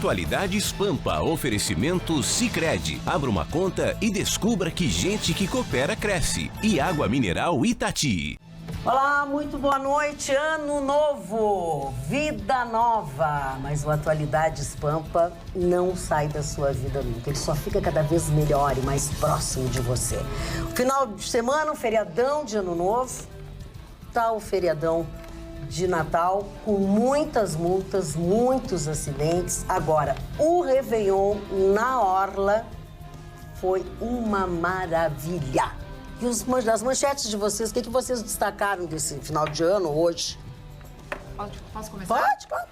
Atualidades Pampa, oferecimento Sicredi. Abra uma conta e descubra que gente que coopera cresce. E água mineral Itati. Olá, muito boa noite, ano novo, vida nova. Mas o Atualidades Pampa não sai da sua vida nunca, ele só fica cada vez melhor e mais próximo de você. Final de semana, um feriadão de ano novo, tá o feriadão de Natal com muitas multas, muitos acidentes. Agora, o Réveillon na Orla foi uma maravilha. E as manchetes de vocês, o que vocês destacaram desse final de ano hoje? Posso começar? Pode, claro.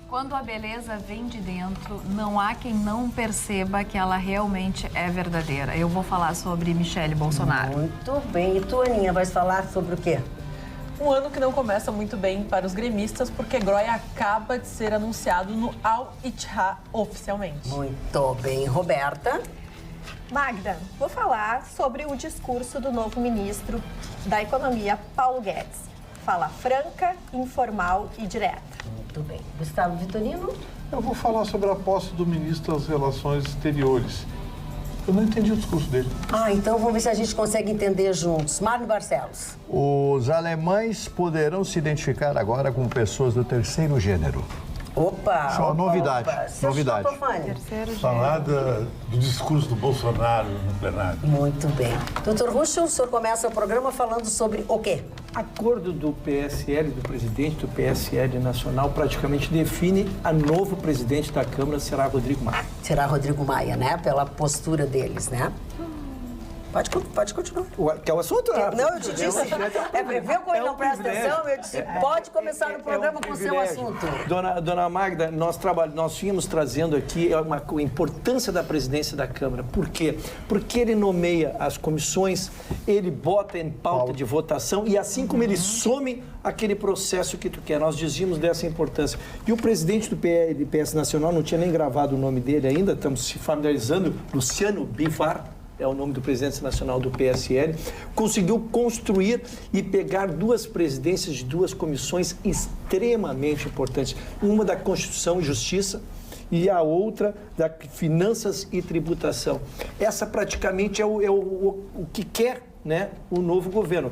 Quando a beleza vem de dentro, não há quem não perceba que ela realmente é verdadeira. Eu vou falar sobre Michele Bolsonaro. Muito bem. E tu, Aninha, vai falar sobre o quê? Um ano que não começa muito bem para os gremistas, porque Groy acaba de ser anunciado no Al-Ittihad oficialmente. Muito bem. Roberta? Magda, vou falar sobre o discurso do novo ministro da Economia, Paulo Guedes. Fala franca, informal e direta. Muito bem. Gustavo Vitorino? Eu vou falar sobre a posse do ministro das Relações Exteriores. Eu não entendi o discurso dele. Então vamos ver se a gente consegue entender juntos. Marno Barcelos. Os alemães poderão se identificar agora com pessoas do terceiro gênero. Opa! Só novidade. Novidade. Falar do discurso do Bolsonaro no plenário. Muito bem. Doutor Ruschel, o senhor começa o programa falando sobre o quê? Acordo do PSL, do presidente do PSL Nacional, praticamente define a novo presidente da Câmara, será Rodrigo Maia. Será Rodrigo Maia, né? Pela postura deles, né? Pode continuar. Que é o assunto? Não, eu te disse. Viu como ele não presta atenção? Eu disse, pode começar no programa com o seu assunto. Dona Magda, nós tínhamos trazendo aqui a importância da presidência da Câmara. Por quê? Porque ele nomeia as comissões, ele bota em pauta de votação e assim como ele some aquele processo que tu quer. Nós dizíamos dessa importância. E o presidente do PS Nacional, não tinha nem gravado o nome dele ainda, estamos se familiarizando, Luciano Bivar, é o nome do presidente nacional do PSL, conseguiu construir e pegar duas presidências de duas comissões extremamente importantes. Uma da Constituição e Justiça e a outra da Finanças e Tributação. Essa praticamente é o que quer, né, o novo governo,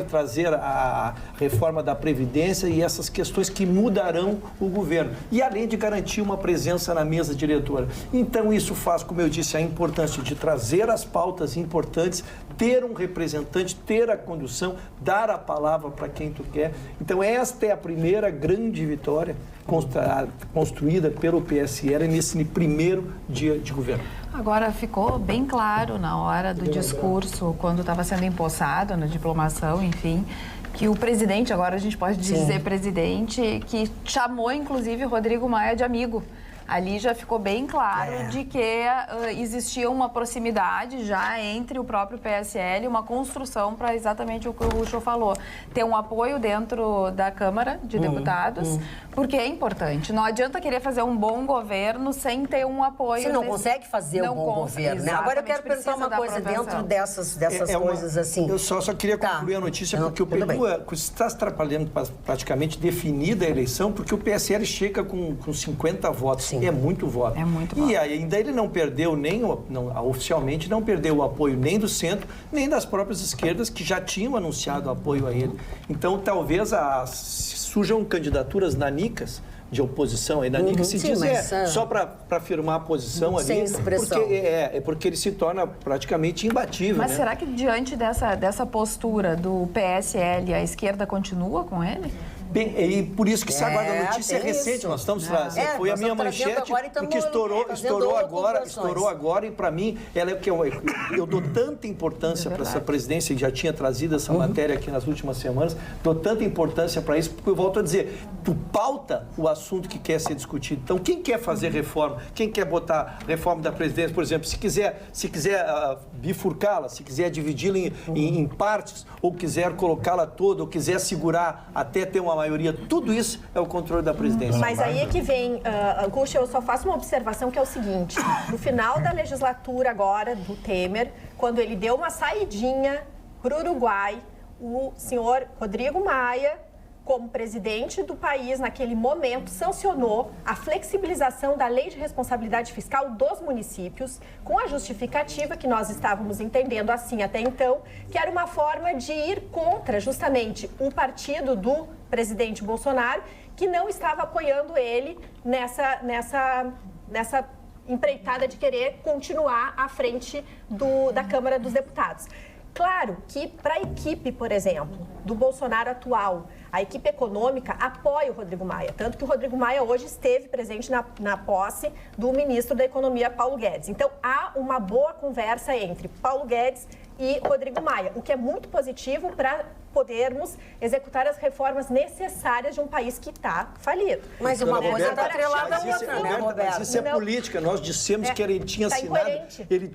trazer a reforma da Previdência e essas questões que mudarão o governo. E além de garantir uma presença na mesa diretora. Então isso faz, como eu disse, a importância de trazer as pautas importantes, ter um representante, ter a condução, dar a palavra para quem tu quer. Então esta é a primeira grande vitória construída pelo PSL nesse primeiro dia de governo. Agora, ficou bem claro na hora do discurso, quando estava sendo empossado na diplomação, enfim, que o presidente, agora a gente pode dizer presidente, que chamou, inclusive, Rodrigo Maia de amigo. Ali já ficou bem claro de que existia uma proximidade já entre o próprio PSL, uma construção para exatamente o que o Ruschel falou. Ter um apoio dentro da Câmara de Deputados, porque é importante. Não adianta querer fazer um bom governo sem ter um apoio. Você não consegue fazer um bom governo, né? Agora eu quero perguntar uma coisa dentro dessas coisas assim. Eu só queria concluir a notícia, porque o Peru está se atrapalhando praticamente definida a eleição, porque o PSL chega com 50 votos. Sim. É muito voto. É muito voto. E ainda ele não perdeu oficialmente não perdeu o apoio nem do centro, nem das próprias esquerdas que já tinham anunciado apoio a ele. Então talvez surjam candidaturas nanicas de oposição, aí nanica se diz só para afirmar a posição ali, sem expressão. Porque ele se torna praticamente imbatível. Mas né? será que diante dessa postura do PSL, a esquerda continua com ele? Bem, e por isso que se aguarda a notícia recente, isso. Nós estamos trazendo, foi a minha manchete, porque estourou agora e para mim, ela é que eu dou tanta importância para essa presidência, que já tinha trazido essa matéria aqui nas últimas semanas, dou tanta importância para isso, porque eu volto a dizer, tu pauta o assunto que quer ser discutido. Então, quem quer fazer reforma, quem quer botar reforma da presidência, por exemplo, se quiser bifurcá-la, se quiser dividi-la em partes, ou quiser colocá-la toda, ou quiser segurar até ter uma maioria, tudo isso é o controle da presidência. Mas aí é que vem, Guxa, eu só faço uma observação que é o seguinte, no final da legislatura agora, do Temer, quando ele deu uma saidinha para o Uruguai, o senhor Rodrigo Maia como presidente do país, naquele momento, sancionou a flexibilização da lei de responsabilidade fiscal dos municípios, com a justificativa que nós estávamos entendendo assim até então, que era uma forma de ir contra justamente o partido do presidente Bolsonaro, que não estava apoiando ele nessa empreitada de querer continuar à frente da Câmara dos Deputados. Claro que para a equipe, por exemplo, do Bolsonaro atual, a equipe econômica apoia o Rodrigo Maia, tanto que o Rodrigo Maia hoje esteve presente na posse do ministro da Economia, Paulo Guedes. Então, há uma boa conversa entre Paulo Guedes e Rodrigo Maia, o que é muito positivo para podermos executar as reformas necessárias de um país que está falido. Mas uma coisa está atrelada à outra, né, Roberto? Mas isso é política. Nós dissemos que ele tinha assinado...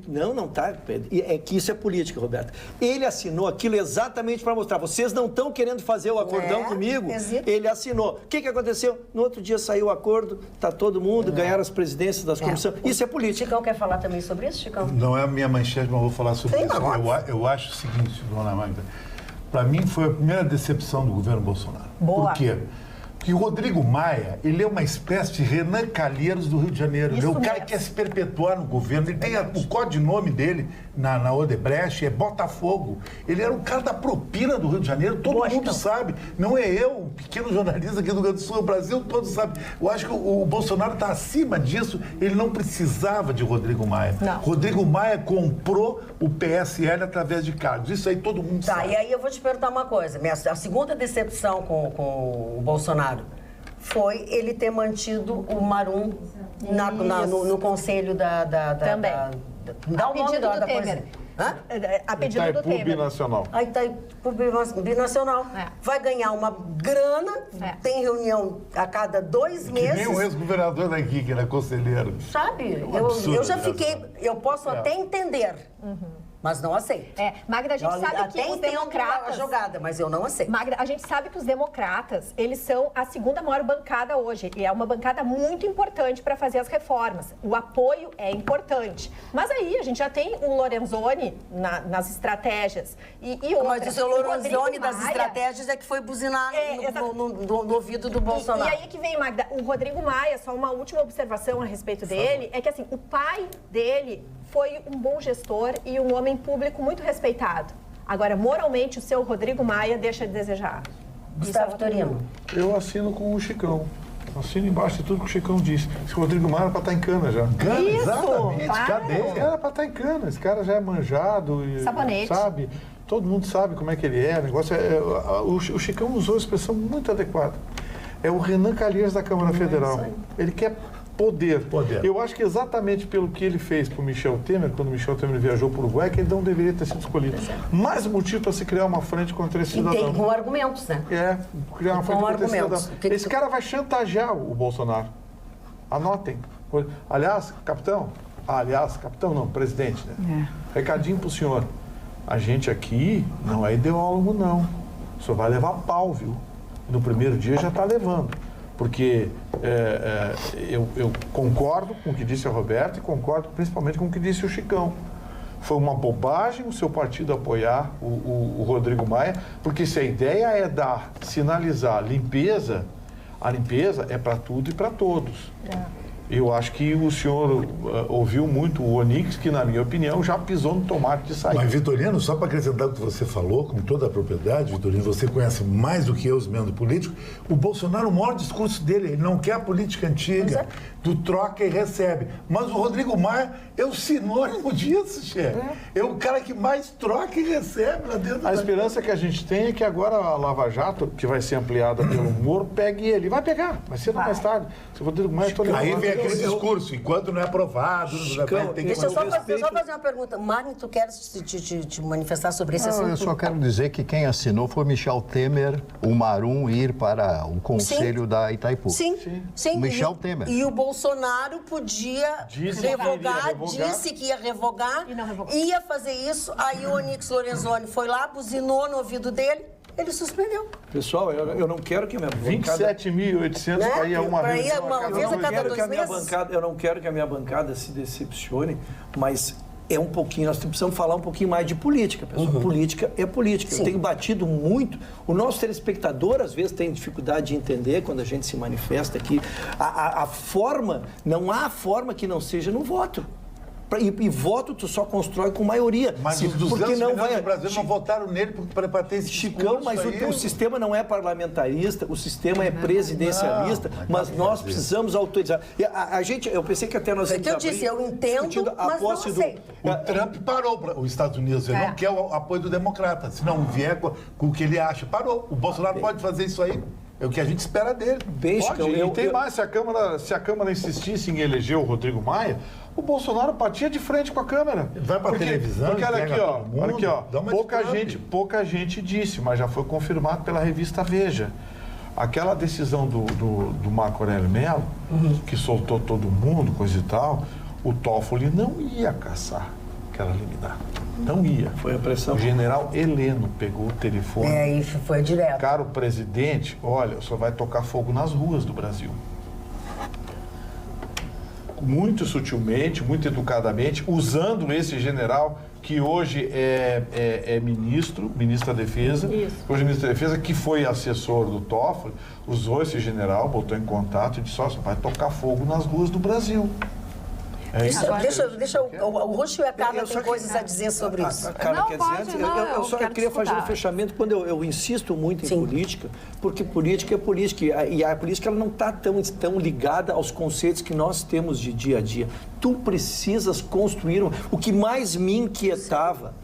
Não tá. É que isso é política, Roberto. Ele assinou aquilo exatamente para mostrar. Vocês não estão querendo fazer o acordão comigo? Ele assinou. O que aconteceu? No outro dia saiu o acordo, está todo mundo, ganharam as presidências das comissões. Isso é política. Chicão quer falar também sobre isso, Chicão? Não é a minha manchete, mas vou falar sobre isso. Eu acho o seguinte, dona Magda. Para mim, foi a primeira decepção do governo Bolsonaro. Boa. Por quê? Porque o Rodrigo Maia, ele é uma espécie de Renan Calheiros do Rio de Janeiro. Ele é o cara que quer se perpetuar no governo. Ele tem o codinome dele na Odebrecht, é Botafogo. Ele era o cara da propina do Rio de Janeiro, todo mundo sabe. Não é eu, um pequeno jornalista aqui do Rio Grande do Sul, o Brasil todo sabe. Eu acho que o Bolsonaro está acima disso. Ele não precisava de Rodrigo Maia. Não. Rodrigo Maia comprou o PSL através de cargos. Isso aí todo mundo sabe. E aí eu vou te perguntar uma coisa. A segunda decepção com o Bolsonaro foi ele ter mantido o Marum no conselho Também. Dá o nome da Temer. Hã? A pedido do Temer. Binacional. A Itaipu Binacional. Vai ganhar uma grana, tem reunião a cada 2 meses. Que nem o ex-governador daqui, que era conselheiro. Sabe? Absurdo, eu já fiquei... Eu posso até entender, mas não aceito. Magda, a gente sabe que os democratas... a jogada, mas eu não aceito. Magda, a gente sabe que os democratas, eles são a segunda maior bancada hoje. E é uma bancada muito importante para fazer as reformas. O apoio é importante. Mas aí, a gente já tem o Lorenzoni nas estratégias. Mas o seu Lorenzoni das estratégias é que foi buzinar no ouvido do Bolsonaro. E aí que vem, Magda, o Rodrigo Maia, só uma última observação a respeito dele, é que assim, o pai dele foi um bom gestor e um homem público muito respeitado. Agora, moralmente, o seu Rodrigo Maia deixa de desejar. Gustavo Torino. Eu assino com o Chicão. Assino embaixo de tudo que o Chicão disse. Esse Rodrigo Maia era para estar em cana já. Exatamente, cadeia. Era para estar em cana. Esse cara já é manjado. Sabonete. Sabe? Todo mundo sabe como é que ele é. O negócio o Chicão usou a expressão muito adequada. É o Renan Calheiros da Câmara Federal. Ele quer poder. Eu acho que exatamente pelo que ele fez para o Michel Temer, quando o Michel Temer viajou para o Uruguai, que ele não deveria ter sido escolhido. Mais motivo para se criar uma frente contra esse cidadão. E tem com argumentos, né? Criar uma frente contra esse cidadão. Esse cara vai chantagear o Bolsonaro. Anotem. Aliás, capitão não, presidente, né? Recadinho para o senhor. A gente aqui não é ideólogo, não. O senhor vai levar pau, viu? No primeiro dia já está levando. Porque eu concordo com o que disse a Roberta e concordo principalmente com o que disse o Chicão. Foi uma bobagem o seu partido apoiar o Rodrigo Maia, porque se a ideia é sinalizar limpeza, a limpeza é para tudo e para todos. Eu acho que o senhor ouviu muito o Onyx, que, na minha opinião, já pisou no tomate de saída. Mas, Vitorino, só para acrescentar o que você falou, com toda a propriedade, Vitorino, você conhece mais do que eu os membros políticos, o Bolsonaro, o maior discurso dele, ele não quer a política antiga, do troca e recebe. Mas o Rodrigo Maia é o sinônimo disso, chefe. É o cara que mais troca e recebe lá dentro. A esperança que a gente tem é que agora a Lava Jato, que vai ser ampliada pelo Moro, pegue ele. Vai pegar, mais cedo ou mais tarde. Se o Rodrigo Maia... Aí vem aquele discurso, enquanto não é aprovado... Deixa eu só fazer uma pergunta. Magno, tu queres te manifestar sobre esse assunto? Eu só quero dizer que quem assinou foi Michel Temer, o Marum ir para o conselho da Itaipu. Sim. Michel Temer. E o Bolsonaro podia revogar, disse que ia revogar, ia fazer isso, aí o Onyx Lorenzoni foi lá, buzinou no ouvido dele, ele suspendeu. Pessoal, eu não quero que a minha bancada... 27.800 para ir uma vez. Uma vez a cada 2 meses? Eu não quero que a minha bancada se decepcione, mas é um pouquinho, nós precisamos falar um pouquinho mais de política, pessoal. Política é política. Sim. Eu tenho batido muito, o nosso telespectador às vezes tem dificuldade de entender quando a gente se manifesta aqui, a forma, não há forma que não seja no voto. E voto tu só constrói com maioria. Mas os 200 milhões do Brasil não votaram nele para ter esse Chicão, mas o sistema não é parlamentarista, o sistema é presidencialista, mas nós precisamos autorizar. A gente, eu pensei que até nós íamos abrir... Eu disse, eu entendo, mas não aceito. O Trump parou os Estados Unidos, ele não quer o apoio do democrata. Se não vier com o que ele acha, parou. O Bolsonaro pode fazer isso aí. É o que a gente espera dele. E tem mais, se a Câmara insistisse em eleger o Rodrigo Maia, o Bolsonaro batia de frente com a Câmara. Vai para a televisão, porque olha aqui, ó, pouca gente disse, mas já foi confirmado pela revista Veja. Aquela decisão do Marco Aurélio Mello, que soltou todo mundo, coisa e tal, o Toffoli não ia caçar aquela liminar. Não ia. Foi a pressão. O general Heleno pegou o telefone. E foi direto. Caro presidente, olha, o senhor vai tocar fogo nas ruas do Brasil. Muito sutilmente, muito educadamente, usando esse general que hoje é ministro da Defesa. Isso. Hoje é ministro da Defesa, que foi assessor do Toffoli, usou esse general, botou em contato e disse, ó, vai tocar fogo nas ruas do Brasil. Deixa o Ruxo e a Carla tem coisas a dizer sobre isso. Eu queria fazer um fechamento quando eu insisto muito em política, porque política é política, e a política ela não está tão ligada aos conceitos que nós temos de dia a dia. Tu precisas construir o que mais me inquietava,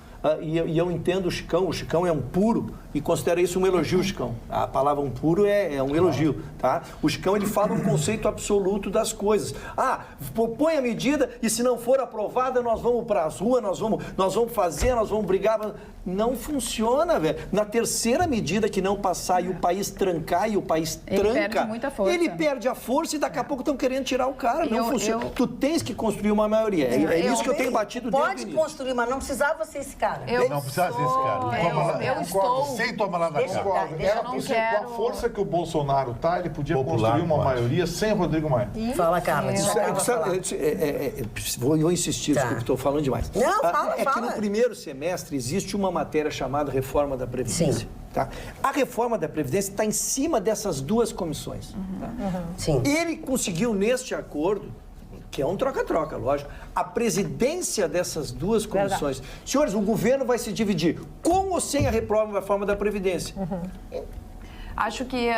e eu entendo o Chicão é um puro, e considero isso um elogio, Chicão. A palavra um puro é um elogio, tá? O Chicão, ele fala um conceito absoluto das coisas. Põe a medida e se não for aprovada, nós vamos para as ruas, nós vamos fazer, nós vamos brigar. Não funciona, velho. Na terceira medida que não passar e o país trancar e o país tranca, perde muita força. Ele perde a força e daqui a pouco estão querendo tirar o cara. Não funciona. Tu tens que construir uma maioria. É isso que eu tenho batido desde o início. Pode construir, mas não precisava ser esse cara. Não precisava ser esse cara. Eu estou... Sem tomar lá da cara. Era possível, com a força que o Bolsonaro tá, ele podia construir uma maioria sem Rodrigo Maia. Fala, Carla. Vou insistir, desculpa, estou falando demais. Não, fala. Que no primeiro semestre existe uma matéria chamada Reforma da Previdência. Sim. Tá? A reforma da Previdência está em cima dessas duas comissões. Sim. Ele conseguiu, neste acordo, que é um troca-troca, lógico, a presidência dessas duas comissões. Verdade. Senhores, o governo vai se dividir com ou sem a reforma da Previdência. Acho que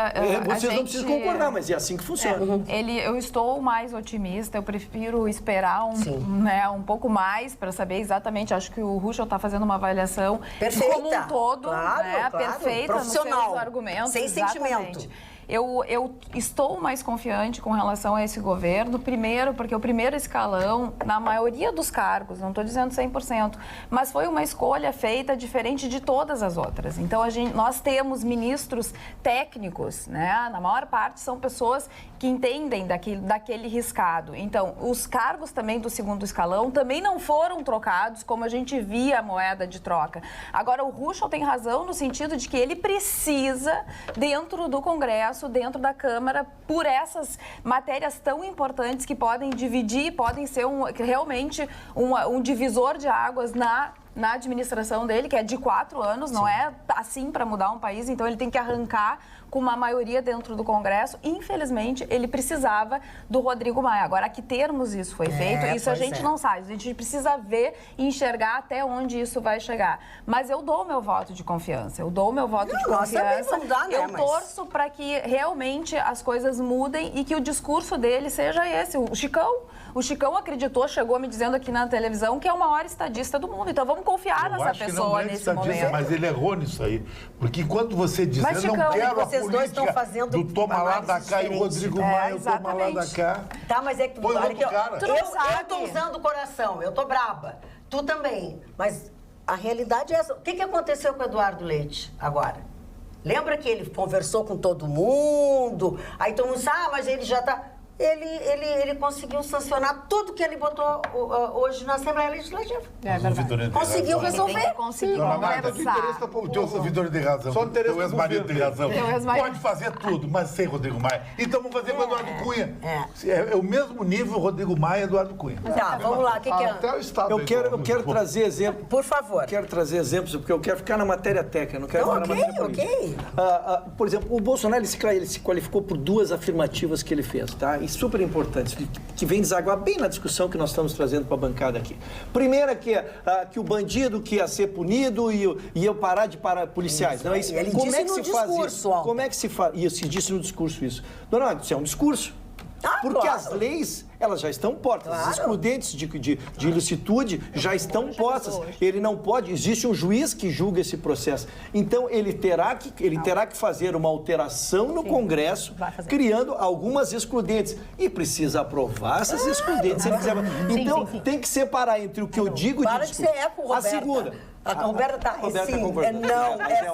vocês não precisam concordar, mas é assim que funciona. Eu estou mais otimista, eu prefiro esperar um pouco mais para saber exatamente. Acho que o Ruschel está fazendo uma avaliação perfeita, como um todo, claro. Perfeita nos seus argumentos. Sem sentimento. Eu estou mais confiante com relação a esse governo, primeiro, porque o primeiro escalão, na maioria dos cargos, não estou dizendo 100%, mas foi uma escolha feita diferente de todas as outras. Então, nós temos ministros técnicos, né? Na maior parte são pessoas que entendem daquele riscado. Então, os cargos também do segundo escalão também não foram trocados como a gente via a moeda de troca. Agora, o Ruschel tem razão no sentido de que ele precisa, dentro do Congresso, dentro da Câmara, por essas matérias tão importantes que podem dividir, podem ser realmente um divisor de águas na administração dele, que é de 4 anos, não é assim para mudar um país, então ele tem que arrancar com uma maioria dentro do Congresso. Infelizmente, ele precisava do Rodrigo Maia. Agora, a que termos isso foi feito, isso a gente não sabe. A gente precisa ver e enxergar até onde isso vai chegar. Mas eu dou o meu voto de confiança. Eu torço para que realmente as coisas mudem e que o discurso dele seja esse. O Chicão acreditou, chegou me dizendo aqui na televisão que é o maior estadista do mundo. Então, vamos confiar nessa pessoa nesse momento. Mas ele errou nisso aí. Porque enquanto você diz, eu não quero a política do toma lá da cá e o Rodrigo Maia, o toma lá da cá. Tá, mas é que olha aqui, eu tô usando o coração, eu tô braba. Tu também. Mas a realidade é essa. O que aconteceu com o Eduardo Leite agora? Lembra que ele conversou com todo mundo? Aí todo mundo disse, mas ele já tá... ele conseguiu sancionar tudo que ele botou hoje na Assembleia Legislativa. Conseguiu resolver. Conseguiu conversar. O Vitorino tem razão. Só interesse o ex-marido tem razão. ex-marido. Pode fazer tudo, mas sem Rodrigo Maia. Então vamos fazer com o Eduardo Cunha. É o mesmo nível Rodrigo Maia e Eduardo Cunha. Tá, vamos lá. O que é? Até o Estado. Eu quero trazer exemplos. Por favor. Quero trazer exemplos, porque eu quero ficar na matéria técnica, não quero ficar na matéria política. Por exemplo, o Bolsonaro ele se qualificou por 2 afirmativas que ele fez, tá? E super importantes, que vem desaguar bem na discussão que nós estamos trazendo para a bancada aqui. Primeira que o bandido que ia ser punido e ia parar de parar policiais. Não é isso? Ele Como disse é que no se faz discurso, isso? Como é que se faz isso? Disse no discurso isso. Dona, isso é um discurso. Porque claro. as leis, elas já estão postas. As excludentes de ilicitude já estão postas. Ele não pode... Existe um juiz que julga esse processo. Então, ele terá que fazer uma alteração no Congresso, criando algumas excludentes. E precisa aprovar essas excludentes. Se ele quiser... Então, tem que separar entre o que eu digo Para de de ser eco, Roberta. A segunda... A Roberta tá sim,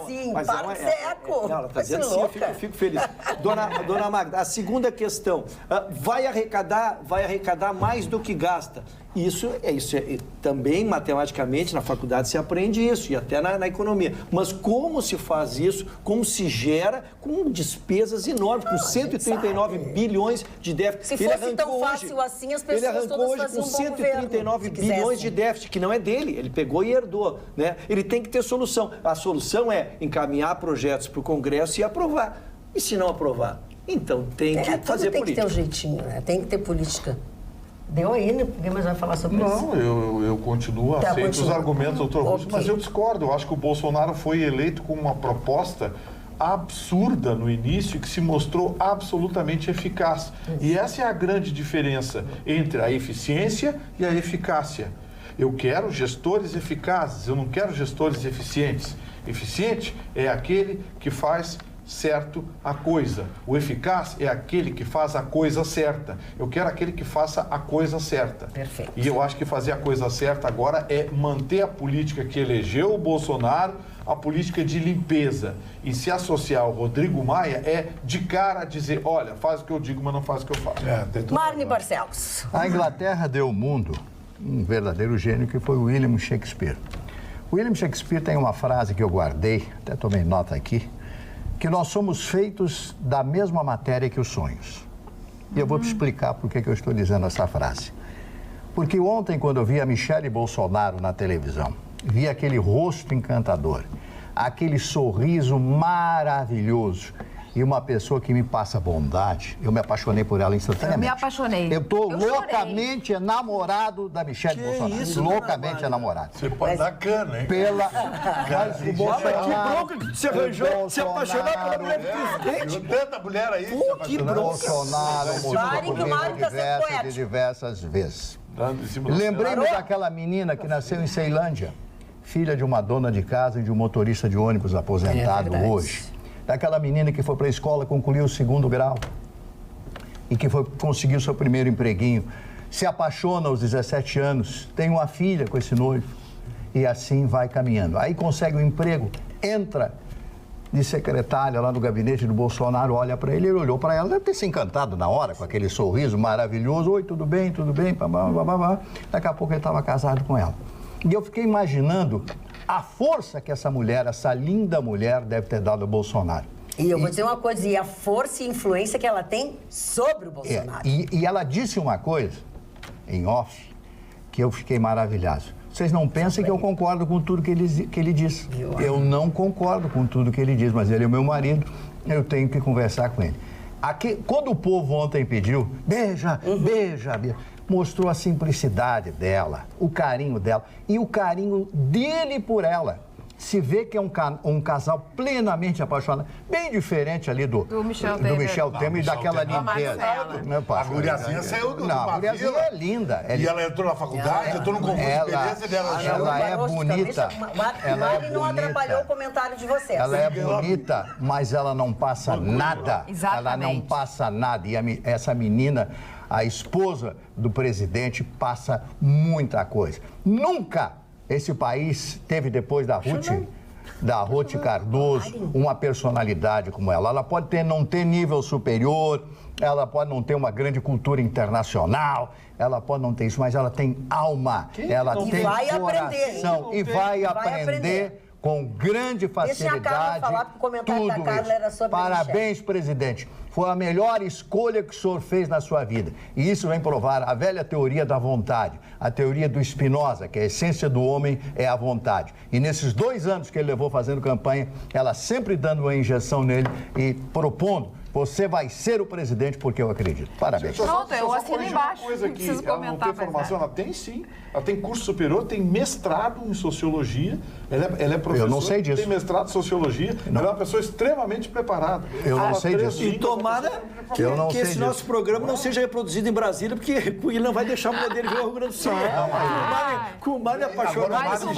sim, para de ser eco. Ela está dizendo sim, eu fico feliz. Dona Magda, a segunda questão, vai arrecadar mais do que gasta. Isso é também, matematicamente, na faculdade se aprende isso, e até na economia. Mas como se faz isso, como se gera com despesas enormes, com 139 bilhões de déficit. Se fosse tão fácil assim, as pessoas todas faziam um bom governo. Ele arrancou hoje com 139 bilhões de déficit, que não é dele, ele pegou e herdou. Né? Ele tem que ter solução. A solução é encaminhar projetos para o Congresso e aprovar. E se não aprovar? Então tem que fazer política. Tem que ter um jeitinho, né? Tem que ter política. Deu aí, né? Ninguém mais vai falar sobre isso. Não, eu continuo, aceito os argumentos, doutor Russo, mas eu discordo. Eu acho que o Bolsonaro foi eleito com uma proposta absurda no início que se mostrou absolutamente eficaz. E essa é a grande diferença entre a eficiência e a eficácia. Eu quero gestores eficazes, eu não quero gestores eficientes. Eficiente é aquele que faz certo a coisa. O eficaz é aquele que faz a coisa certa. Eu quero aquele que faça a coisa certa. Perfeito. E eu acho que fazer a coisa certa agora é manter a política que elegeu o Bolsonaro, a política de limpeza. E se associar ao Rodrigo Maia é de cara dizer, olha, faz o que eu digo, mas não faz o que eu faço. Marne Barcelos. A Inglaterra deu ao mundo um verdadeiro gênio que foi William Shakespeare. William Shakespeare tem uma frase que eu guardei, até tomei nota aqui, que nós somos feitos da mesma matéria que os sonhos. E eu vou te explicar por que eu estou dizendo essa frase. Porque ontem, quando eu vi a Michele Bolsonaro na televisão, vi aquele rosto encantador, aquele sorriso maravilhoso e uma pessoa que me passa bondade, eu me apaixonei por ela instantaneamente. Eu me apaixonei. Eu estou loucamente enamorado da Michele Bolsonaro. Isso, loucamente enamorado. Você pode dar cana, hein? Mas o Bolsonaro... Que bronca que você arranjou, se apaixonar pela mulher do presidente. Tanta mulher aí. Que bronca. Bolsonaro mostrou comigo diversas vezes. Lembrei-me daquela menina que nasceu em Ceilândia, filha de uma dona de casa e de um motorista de ônibus aposentado hoje. Daquela menina que foi para a escola, concluiu o 2º grau e que conseguiu seu primeiro empreguinho. Se apaixona aos 17 anos, tem uma filha com esse noivo e assim vai caminhando. Aí consegue um emprego, entra de secretária lá no gabinete do Bolsonaro, olha para ele olhou para ela, deve ter se encantado na hora com aquele sorriso maravilhoso. Oi, tudo bem, babá. Daqui a pouco ele estava casado com ela. E eu fiquei imaginando a força que essa mulher, essa linda mulher, deve ter dado ao Bolsonaro. E eu vou dizer uma coisa, e a força e influência que ela tem sobre o Bolsonaro. E ela disse uma coisa, em off, que eu fiquei maravilhado. Vocês não pensem que eu concordo com tudo que ele diz. Eu não concordo com tudo que ele diz, mas ele é o meu marido, eu tenho que conversar com ele. Aqui, quando o povo ontem pediu, beija, mostrou a simplicidade dela, o carinho dela e o carinho dele por ela. Se vê que é um casal plenamente apaixonado, bem diferente ali do Michel Temer e daquela limpeza. A guriazinha saiu do Não, a guriazinha é linda. E ela entrou na faculdade, entrou no concurso de beleza dela. Ela é bonita. Mari não atrapalhou o comentário de vocês. Ela é bonita, mas ela não passa nada. Exatamente. Ela não passa nada. E essa menina, a esposa do presidente, passa muita coisa. Nunca esse país teve, depois da Ruth, da Ruth Cardoso, uma personalidade como ela. Ela pode não ter nível superior, ela pode não ter uma grande cultura internacional, ela pode não ter isso, mas ela tem alma, ela tem coração e vai aprender com grande facilidade. Deixa a Carla falar, porque o comentário da Carla era sobre Parabéns, presidente. Foi a melhor escolha que o senhor fez na sua vida. E isso vem provar a velha teoria da vontade, a teoria do Spinoza, que a essência do homem é a vontade. E nesses 2 anos que ele levou fazendo campanha, ela sempre dando uma injeção nele e propondo: você vai ser o presidente porque eu acredito. Parabéns. Pronto, eu assino embaixo. Coisa aqui, ela não tem formação, ela tem sim. Ela tem curso superior, tem mestrado em sociologia. Ela é professora. Eu não sei disso. Tem mestrado em sociologia. Ela é uma pessoa extremamente preparada. Eu não sei disso. E tomara que esse nosso programa não seja reproduzido em Brasília, porque ele não vai deixar a mulher dele ver o Rio Grande do Sul. Com o Mário apaixonado.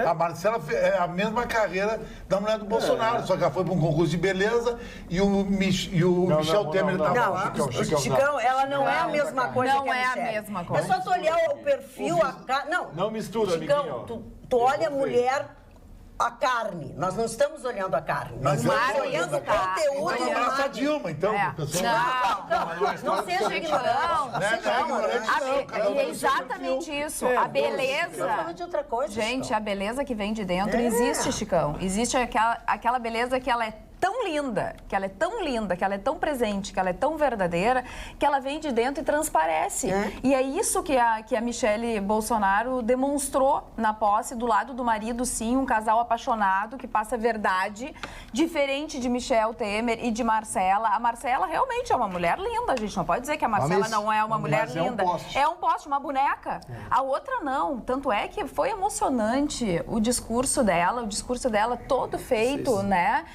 A Marcela é a mesma carreira da mulher do Bolsonaro, só que ela foi para um concurso de beleza e o Michel Temer estava... Chicão, ela não é a mesma coisa que a Michelle. Não é a mesma coisa. É só tu olhar o perfil, a carne... Não mistura, Chicão, tu olha a mulher... A carne. Nós não estamos olhando a carne. Nós estamos olhando o conteúdo. Então abraça a Dilma, então. Não seja ignorante. É exatamente isso. A beleza... de outra coisa, gente, a beleza que vem de dentro existe, Chicão. Existe aquela beleza que ela é tão linda, que ela é tão linda, que ela é tão presente, que ela é tão verdadeira, que ela vem de dentro e transparece. E é isso que a Michelle Bolsonaro demonstrou na posse, do lado do marido, sim, um casal apaixonado, que passa verdade, diferente de Michel Temer e de Marcela. A Marcela realmente é uma mulher linda, a gente não pode dizer que a Marcela não é uma mulher linda. É um poste, uma boneca. A outra não. Tanto é que foi emocionante o discurso dela todo feito, né?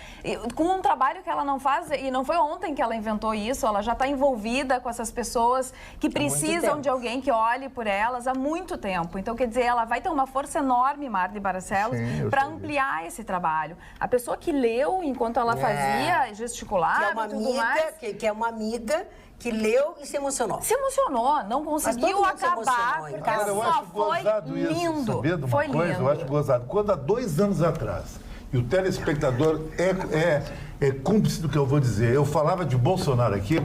Com um trabalho que ela não faz, e não foi ontem que ela inventou isso, ela já está envolvida com essas pessoas que precisam de alguém que olhe por elas há muito tempo. Então, quer dizer, ela vai ter uma força enorme, Marli Barcelos, para ampliar esse trabalho. A pessoa que leu enquanto ela fazia, gesticulava, que é uma amiga que leu e se emocionou. Se emocionou, não conseguiu acabar, porque só foi lindo. Sabia de uma foi coisa? lindo. Eu acho gozado. Quando há 2 anos atrás, e o telespectador é cúmplice do que eu vou dizer, eu falava de Bolsonaro aqui,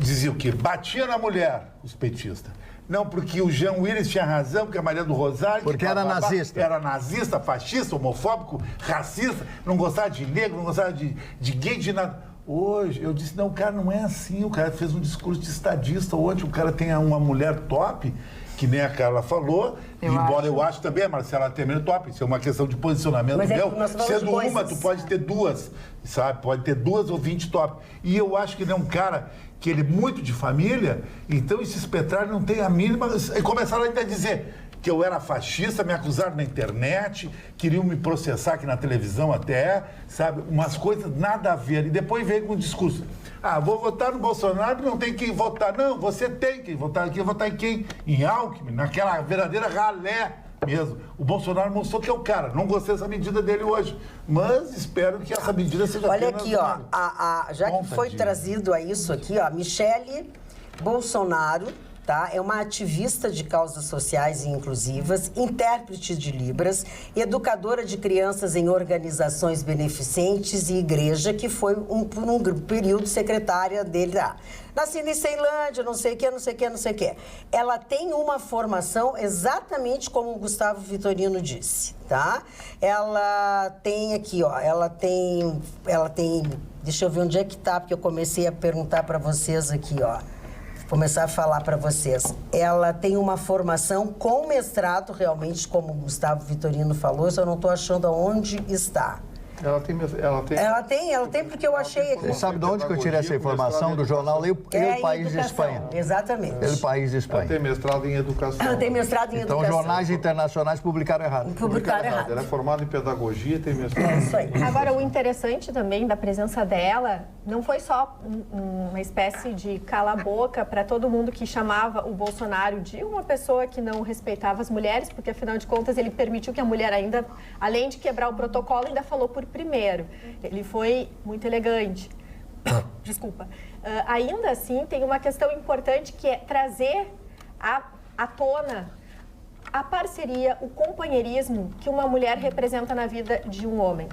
dizia o quê? Batia na mulher, os petistas. Não, porque o Jean Willis tinha razão, porque a Maria do Rosário... Porque era nazista. Era nazista, fascista, homofóbico, racista, não gostava de negro, não gostava de gay, de nada. Hoje, eu disse, não, o cara não é assim, o cara fez um discurso de estadista. Hoje o cara tem uma mulher top, que nem a Carla falou, embora eu acho também a Marcela Temer top, isso é uma questão de posicionamento meu. Sendo uma, tu pode ter 2, sabe? Pode ter 2 ou 20 top. E eu acho que ele é um cara que ele é muito de família, então esses petralhos não tem a mínima... E começaram ainda a dizer que eu era fascista, me acusaram na internet, queriam me processar aqui na televisão até, sabe? Umas coisas nada a ver. E depois veio com o discurso. Vou votar no Bolsonaro, não tem quem votar. Não, você tem quem votar. Quem votar em quem? Em Alckmin, naquela verdadeira ralé mesmo. O Bolsonaro mostrou que é o cara. Não gostei dessa medida dele hoje. Mas espero que essa medida seja... Olha aqui, ó. Já que foi trazido a isso aqui, ó. Michelle Bolsonaro... Tá? É uma ativista de causas sociais e inclusivas, intérprete de Libras, educadora de crianças em organizações beneficentes e igreja, que foi por um período secretária dele lá. Nascida em Ceilândia, não sei o que. Ela tem uma formação exatamente como o Gustavo Vitorino disse, tá? Ela tem aqui, ó, ela tem, deixa eu ver onde é que tá, porque eu comecei a perguntar para vocês aqui, ó. Começar a falar para vocês. Ela tem uma formação com mestrado, realmente, como o Gustavo Vitorino falou, eu só não estou achando aonde está. Ela tem porque eu achei aqui. Você sabe de onde que eu tirei essa informação? Do jornal El País de Espanha. Exatamente. El País de Espanha. Ela tem mestrado em educação. Ela tem mestrado em educação. Então, jornais internacionais publicaram errado. Publicaram errado. Ela é formada em pedagogia e tem mestrado. É isso aí. Agora, o interessante também da presença dela não foi só uma espécie de cala-boca para todo mundo que chamava o Bolsonaro de uma pessoa que não respeitava as mulheres, porque, afinal de contas, ele permitiu que a mulher ainda, além de quebrar o protocolo, ainda falou por primeiro. Ele foi muito elegante. Desculpa. Ainda assim, tem uma questão importante que é trazer à tona a parceria, o companheirismo que uma mulher representa na vida de um homem.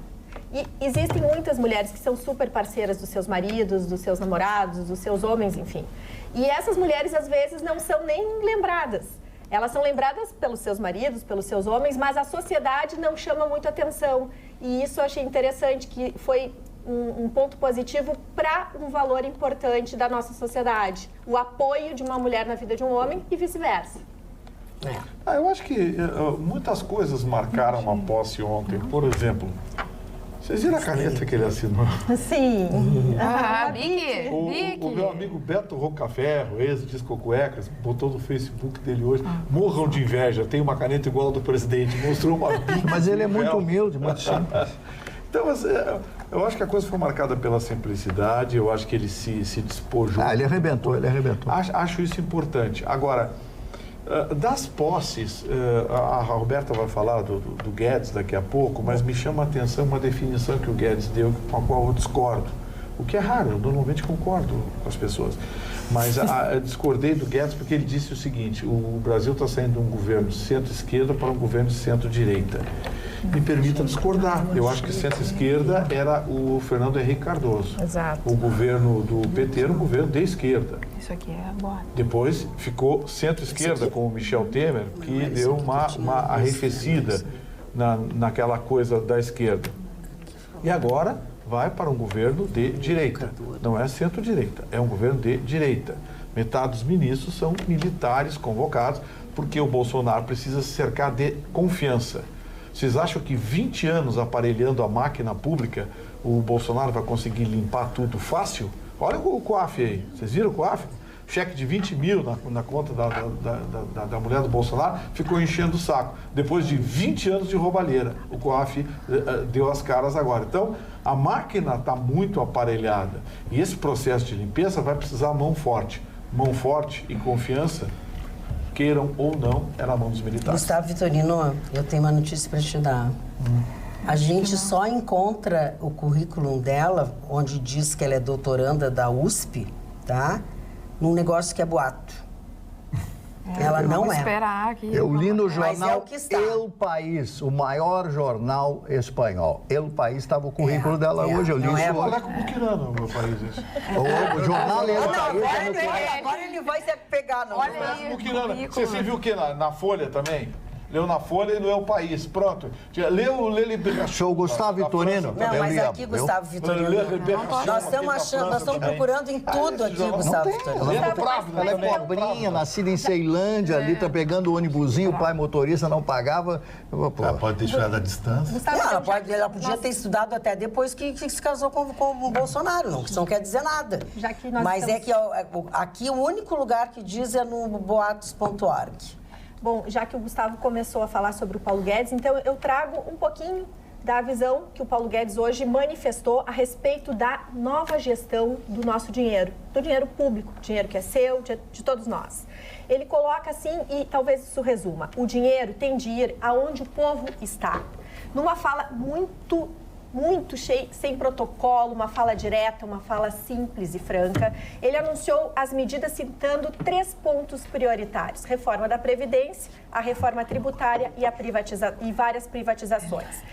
E existem muitas mulheres que são super parceiras dos seus maridos, dos seus namorados, dos seus homens, enfim. E essas mulheres, às vezes, não são nem lembradas. Elas são lembradas pelos seus maridos, pelos seus homens, mas a sociedade não chama muito atenção. E isso eu achei interessante, que foi um ponto positivo para um valor importante da nossa sociedade. O apoio de uma mulher na vida de um homem e vice-versa. Eu acho que muitas coisas marcaram a posse ontem. Por exemplo, vocês viram a caneta que ele assinou? Sim. O meu amigo Beto Rocaferro, ex-Disco Cuecas, botou no Facebook dele hoje, morram de inveja, tem uma caneta igual a do presidente, mostrou uma bique. Mas ele é muito humilde, muito simples. Então, eu acho que a coisa foi marcada pela simplicidade, eu acho que ele se despojou. Ele arrebentou. Acho isso importante. Agora, das posses, a Roberta vai falar do Guedes daqui a pouco, mas me chama a atenção uma definição que o Guedes deu, com a qual eu discordo. O que é raro, eu normalmente concordo com as pessoas. Mas eu discordei do Guedes porque ele disse o seguinte: o Brasil está saindo de um governo centro-esquerda para um governo centro-direita. Me permita discordar. Eu acho que centro-esquerda era o Fernando Henrique Cardoso. Exato. O governo do PT era um governo de esquerda. Isso aqui é agora. Depois ficou centro-esquerda com o Michel Temer, que deu uma arrefecida naquela coisa da esquerda. E agora vai para um governo de direita. Não é centro-direita, é um governo de direita. Metade dos ministros são militares convocados, porque o Bolsonaro precisa se cercar de confiança. Vocês acham que 20 anos aparelhando a máquina pública, o Bolsonaro vai conseguir limpar tudo fácil? Olha o COAF aí. Vocês viram o COAF? Cheque de 20 mil na conta da mulher do Bolsonaro ficou enchendo o saco. Depois de 20 anos de roubalheira, o COAF deu as caras agora. Então, a máquina está muito aparelhada. E esse processo de limpeza vai precisar mão forte. Mão forte e confiança, queiram ou não, é na mão dos militares. Gustavo Vitorino, eu tenho uma notícia para te dar. A gente só encontra o currículo dela, onde diz que ela é doutoranda da USP, tá? Num negócio que é boato. Ela não é. Esperar aqui. Eu li no jornal é El País, o maior jornal espanhol. El País estava o currículo dela hoje. Eu li isso hoje. Olha como que não, meu país. O jornal El País. Agora ele vai se pegar. Não. Olha aí. Você viu o que na Folha também? Leu na Folha e não é o País. Pronto. Leu o Liberação. Show Gustavo Vitorino. Não, mas aqui, Gustavo Vitorino. Nós estamos achando, nós estamos procurando em tudo aqui, Gustavo Vitorino. Ela é pobrinha, nascida em Ceilândia, ali tá pegando o ônibusinho, o pai motorista não pagava. Ela pode ter estudado à distância. Ela podia ter estudado até depois que se casou com o Bolsonaro, não, que isso não quer dizer nada. Mas é que aqui o único lugar que diz é no boatos.org. Bom, já que o Gustavo começou a falar sobre o Paulo Guedes, então eu trago um pouquinho da visão que o Paulo Guedes hoje manifestou a respeito da nova gestão do nosso dinheiro, do dinheiro público, dinheiro que é seu, de todos nós. Ele coloca assim, e talvez isso resuma: o dinheiro tem de ir aonde o povo está. Numa fala muito cheio, sem protocolo, uma fala direta, uma fala simples e franca. Ele anunciou as medidas citando 3 pontos prioritários: reforma da Previdência, a reforma tributária e várias privatizações.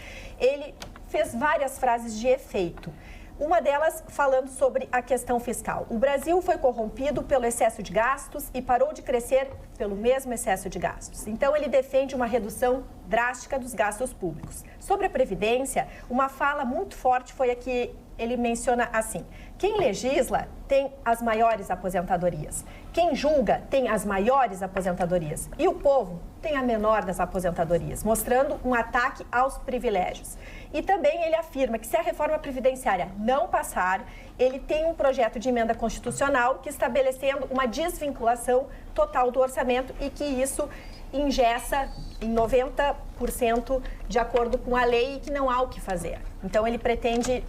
Ele fez várias frases de efeito. Uma delas falando sobre a questão fiscal. O Brasil foi corrompido pelo excesso de gastos e parou de crescer pelo mesmo excesso de gastos. Então, ele defende uma redução drástica dos gastos públicos. Sobre a Previdência, uma fala muito forte foi a que ele menciona assim: quem legisla tem as maiores aposentadorias, quem julga tem as maiores aposentadorias e o povo tem a menor das aposentadorias, mostrando um ataque aos privilégios. E também ele afirma que se a reforma previdenciária não passar, ele tem um projeto de emenda constitucional que estabelecendo uma desvinculação total do orçamento e que isso engessa em 90% de acordo com a lei e que não há o que fazer. Então ele pretende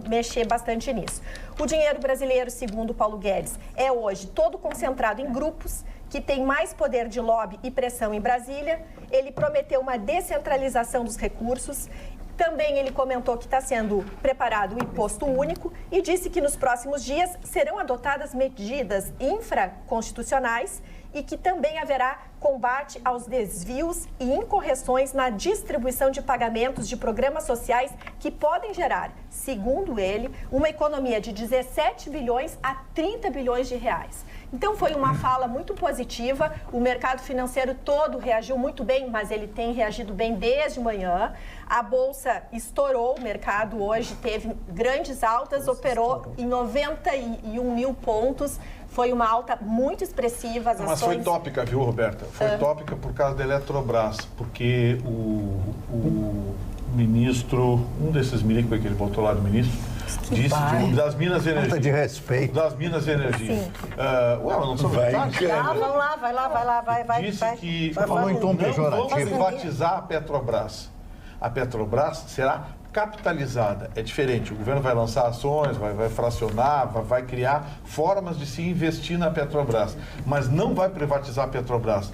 mexer bastante nisso. O dinheiro brasileiro, segundo Paulo Guedes, é hoje todo concentrado em grupos que têm mais poder de lobby e pressão em Brasília. Ele prometeu uma descentralização dos recursos. Também ele comentou que está sendo preparado o imposto único e disse que nos próximos dias serão adotadas medidas infraconstitucionais e que também haverá combate aos desvios e incorreções na distribuição de pagamentos de programas sociais que podem gerar, segundo ele, uma economia de 17 bilhões a 30 bilhões de reais. Então foi uma fala muito positiva, o mercado financeiro todo reagiu muito bem, mas ele tem reagido bem desde manhã. A Bolsa estourou, o mercado hoje teve grandes altas, operou em 91 mil pontos, foi uma alta muito expressiva. Mas foi tópica, viu, Roberta? Foi tópica por causa da Eletrobras, porque o ministro, um desses milicos que ele botou lá do ministro, disse das Minas de Energia. Falta de respeito. Das Minas de Energia. Ué, mas não sou verdade? Vamos lá, vai. Disse que falou em tom pejorativo. Vamos privatizar a Petrobras. A Petrobras será capitalizada. É diferente. O governo vai lançar ações, vai fracionar, vai criar formas de se investir na Petrobras. Mas não vai privatizar a Petrobras.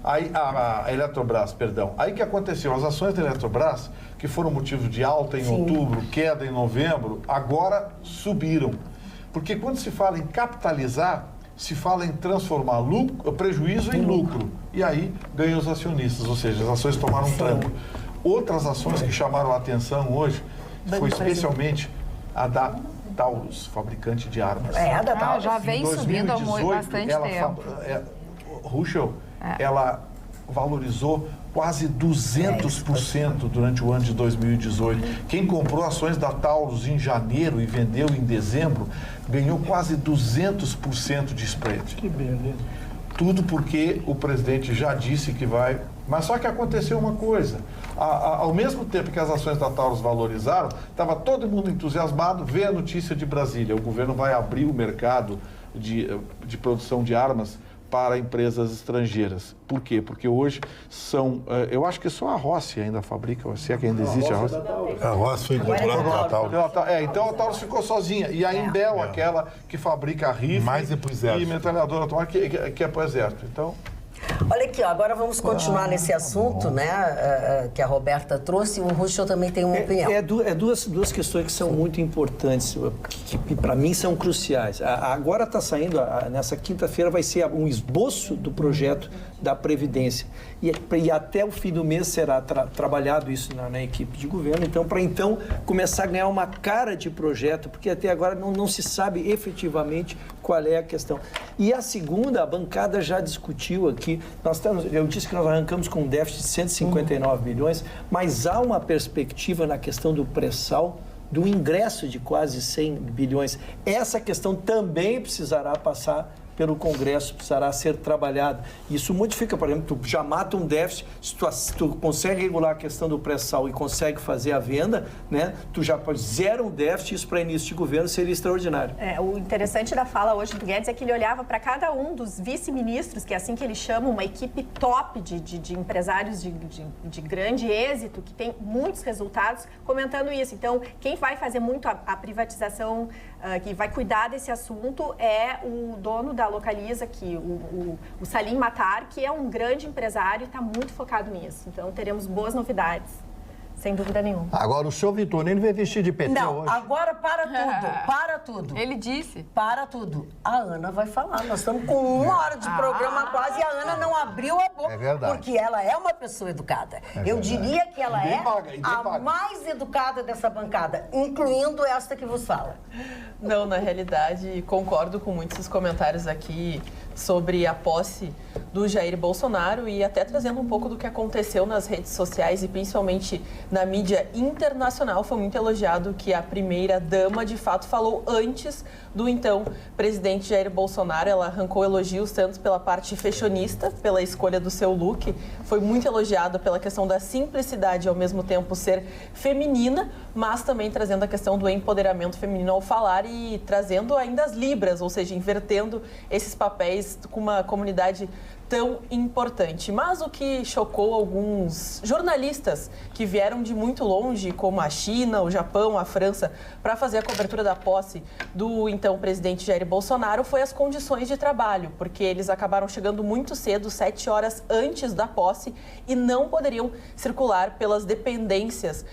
Aí, a Eletrobras, perdão. Aí que aconteceu? As ações da Eletrobras, que foram motivo de alta em outubro, queda em novembro, agora subiram. Porque quando se fala em capitalizar, se fala em transformar prejuízo em lucro. E aí ganham os acionistas, ou seja, as ações tomaram um tranco. Outras ações que chamaram a atenção hoje foi especialmente a da Taurus, fabricante de armas. A da Taurus já vem subindo há bastante tempo. Ruschel, ela valorizou quase 200% durante o ano de 2018. Quem comprou ações da Taurus em janeiro e vendeu em dezembro, ganhou quase 200% de spread. Que beleza. Tudo porque o presidente já disse que vai... Mas só que aconteceu uma coisa. Ao mesmo tempo que as ações da Taurus valorizaram, estava todo mundo entusiasmado, vê a notícia de Brasília. O governo vai abrir o mercado de produção de armas para empresas estrangeiras. Por quê? Porque hoje são... eu acho que só a Rossi ainda fabrica, se é que ainda existe a Rossi. A Rossi foi incorporada pela Taurus. Então a Taurus ficou sozinha. E a Imbel, aquela que fabrica rifle e metralhadora automática, que é para o Exército. Então... Olha aqui, ó, agora vamos continuar nesse assunto, né, que a Roberta trouxe. O Ruschel também tem uma opinião. Duas questões que são muito importantes, que para mim são cruciais. Agora está saindo, nessa quinta-feira vai ser um esboço do projeto da Previdência. E até o fim do mês será trabalhado isso na equipe de governo, então, para começar a ganhar uma cara de projeto, porque até agora não se sabe efetivamente qual é a questão. E a segunda, a bancada já discutiu aqui, eu disse que nós arrancamos com um déficit de 159 bilhões, mas há uma perspectiva na questão do pré-sal, do ingresso de quase 100 bilhões. Essa questão também precisará passar pelo Congresso, precisará ser trabalhado. Isso modifica, por exemplo, tu já mata um déficit, se tu consegue regular a questão do pré-sal e consegue fazer a venda, né, tu já zera um déficit, isso para início de governo seria extraordinário. O interessante da fala hoje do Guedes é que ele olhava para cada um dos vice-ministros, que é assim que ele chama, uma equipe top de empresários de grande êxito, que tem muitos resultados, comentando isso. Então, quem vai fazer muito a privatização, que vai cuidar desse assunto, é o dono da Localiza, o Salim Matar, que é um grande empresário e está muito focado nisso. Então, teremos boas novidades, sem dúvida nenhuma. Agora, o senhor Vitorino vai vestir de PT hoje. Agora para tudo. Ele disse. Para tudo. A Ana vai falar. Nós estamos com 1 hora de programa quase e a Ana não abriu a boca. É verdade. Porque ela é uma pessoa educada. Eu diria que ela é a mais educada dessa bancada, incluindo esta que vos fala. Não, na realidade, concordo com muitos dos comentários aqui sobre a posse do Jair Bolsonaro e até trazendo um pouco do que aconteceu nas redes sociais e principalmente na mídia internacional. Foi muito elogiado que a primeira-dama, de fato, falou antes do então presidente Jair Bolsonaro. Ela arrancou elogios tanto pela parte fashionista, pela escolha do seu look, foi muito elogiada pela questão da simplicidade e ao mesmo tempo ser feminina, mas também trazendo a questão do empoderamento feminino ao falar e trazendo ainda as libras, ou seja, invertendo esses papéis com uma comunidade tão importante. Mas o que chocou alguns jornalistas que vieram de muito longe, como a China, o Japão, a França, para fazer a cobertura da posse do então presidente Jair Bolsonaro, foi as condições de trabalho, porque eles acabaram chegando muito cedo, 7 horas antes da posse, e não poderiam circular pelas dependências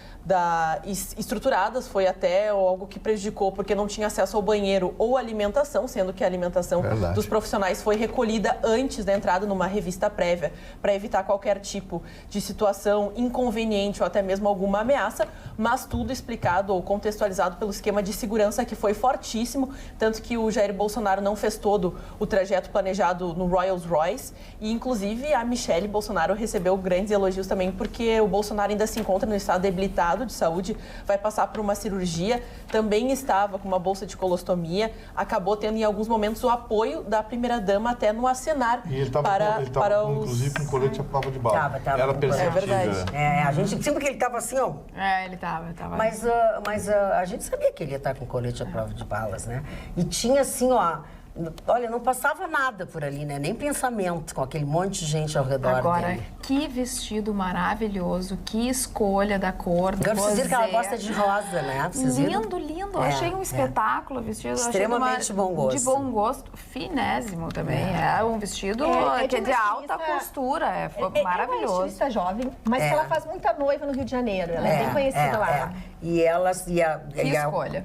estruturadas, foi até algo que prejudicou porque não tinha acesso ao banheiro ou alimentação, sendo que a alimentação dos profissionais foi recolhida antes da entrada numa revista prévia, para evitar qualquer tipo de situação inconveniente ou até mesmo alguma ameaça, mas tudo explicado ou contextualizado pelo esquema de segurança que foi fortíssimo, tanto que o Jair Bolsonaro não fez todo o trajeto planejado no Rolls Royce e, inclusive, a Michelle Bolsonaro recebeu grandes elogios também, porque o Bolsonaro ainda se encontra no estado debilitado de saúde, vai passar por uma cirurgia, também estava com uma bolsa de colostomia, acabou tendo em alguns momentos o apoio da primeira-dama até no acenar para os... inclusive com colete à prova de bala. Tava Era perceptível. É verdade. A gente sempre que ele tava assim, ó. Ele tava. Mas a gente sabia que ele ia estar com colete à prova de balas, né? E tinha assim, ó. Olha, não passava nada por ali, né? Nem pensamento com aquele monte de gente ao redor Agora, dele. que vestido maravilhoso, que escolha da cor do Agora vocês viram que ela gosta de rosa, né? Lindo. Achei um espetáculo o vestido. Extremamente bom gosto. De bom gosto, finésimo também. É um vestido que é de alta costura, maravilhoso. É uma estilista jovem, mas que ela faz muita noiva no Rio de Janeiro. Ela é bem conhecida lá.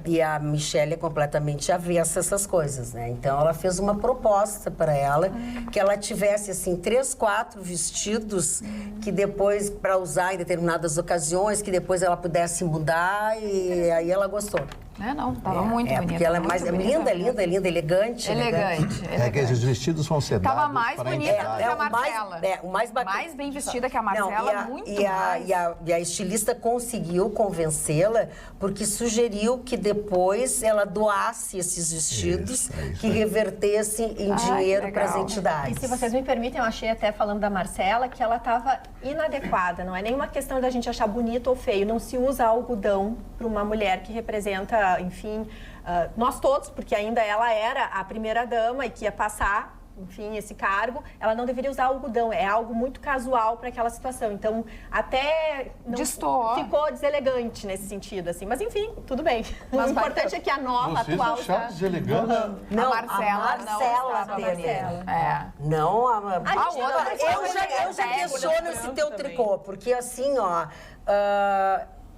E a Michelle é completamente avessa a essas coisas, né? Então ela fez uma proposta para ela que ela tivesse assim 3, 4 vestidos que depois para usar em determinadas ocasiões, que depois ela pudesse mudar e aí ela gostou. Tava muito bonita. Porque ela é mais linda, elegante. Aqueles vestidos vão ser dados. Tava mais bonita que a Marcela. O mais bacana. Mais bem vestida que a Marcela, e a estilista conseguiu convencê-la porque sugeriu que depois ela doasse esses vestidos que revertessem em dinheiro para as entidades. E se vocês me permitem, eu achei até falando da Marcela que ela estava inadequada. Não é nenhuma questão da gente achar bonito ou feio. Não se usa algodão para uma mulher que representa, enfim, nós todos, porque ainda ela era a primeira-dama e que ia passar, enfim, esse cargo, ela não deveria usar algodão, é algo muito casual para aquela situação. Então, até ficou deselegante nesse sentido, assim. Mas, enfim, tudo bem. Mas o importante é que a nova, atual... Vocês acharam deselegante? Não, a Marcela Não, a outra. Eu já questiono esse teu tricô, porque assim, ó...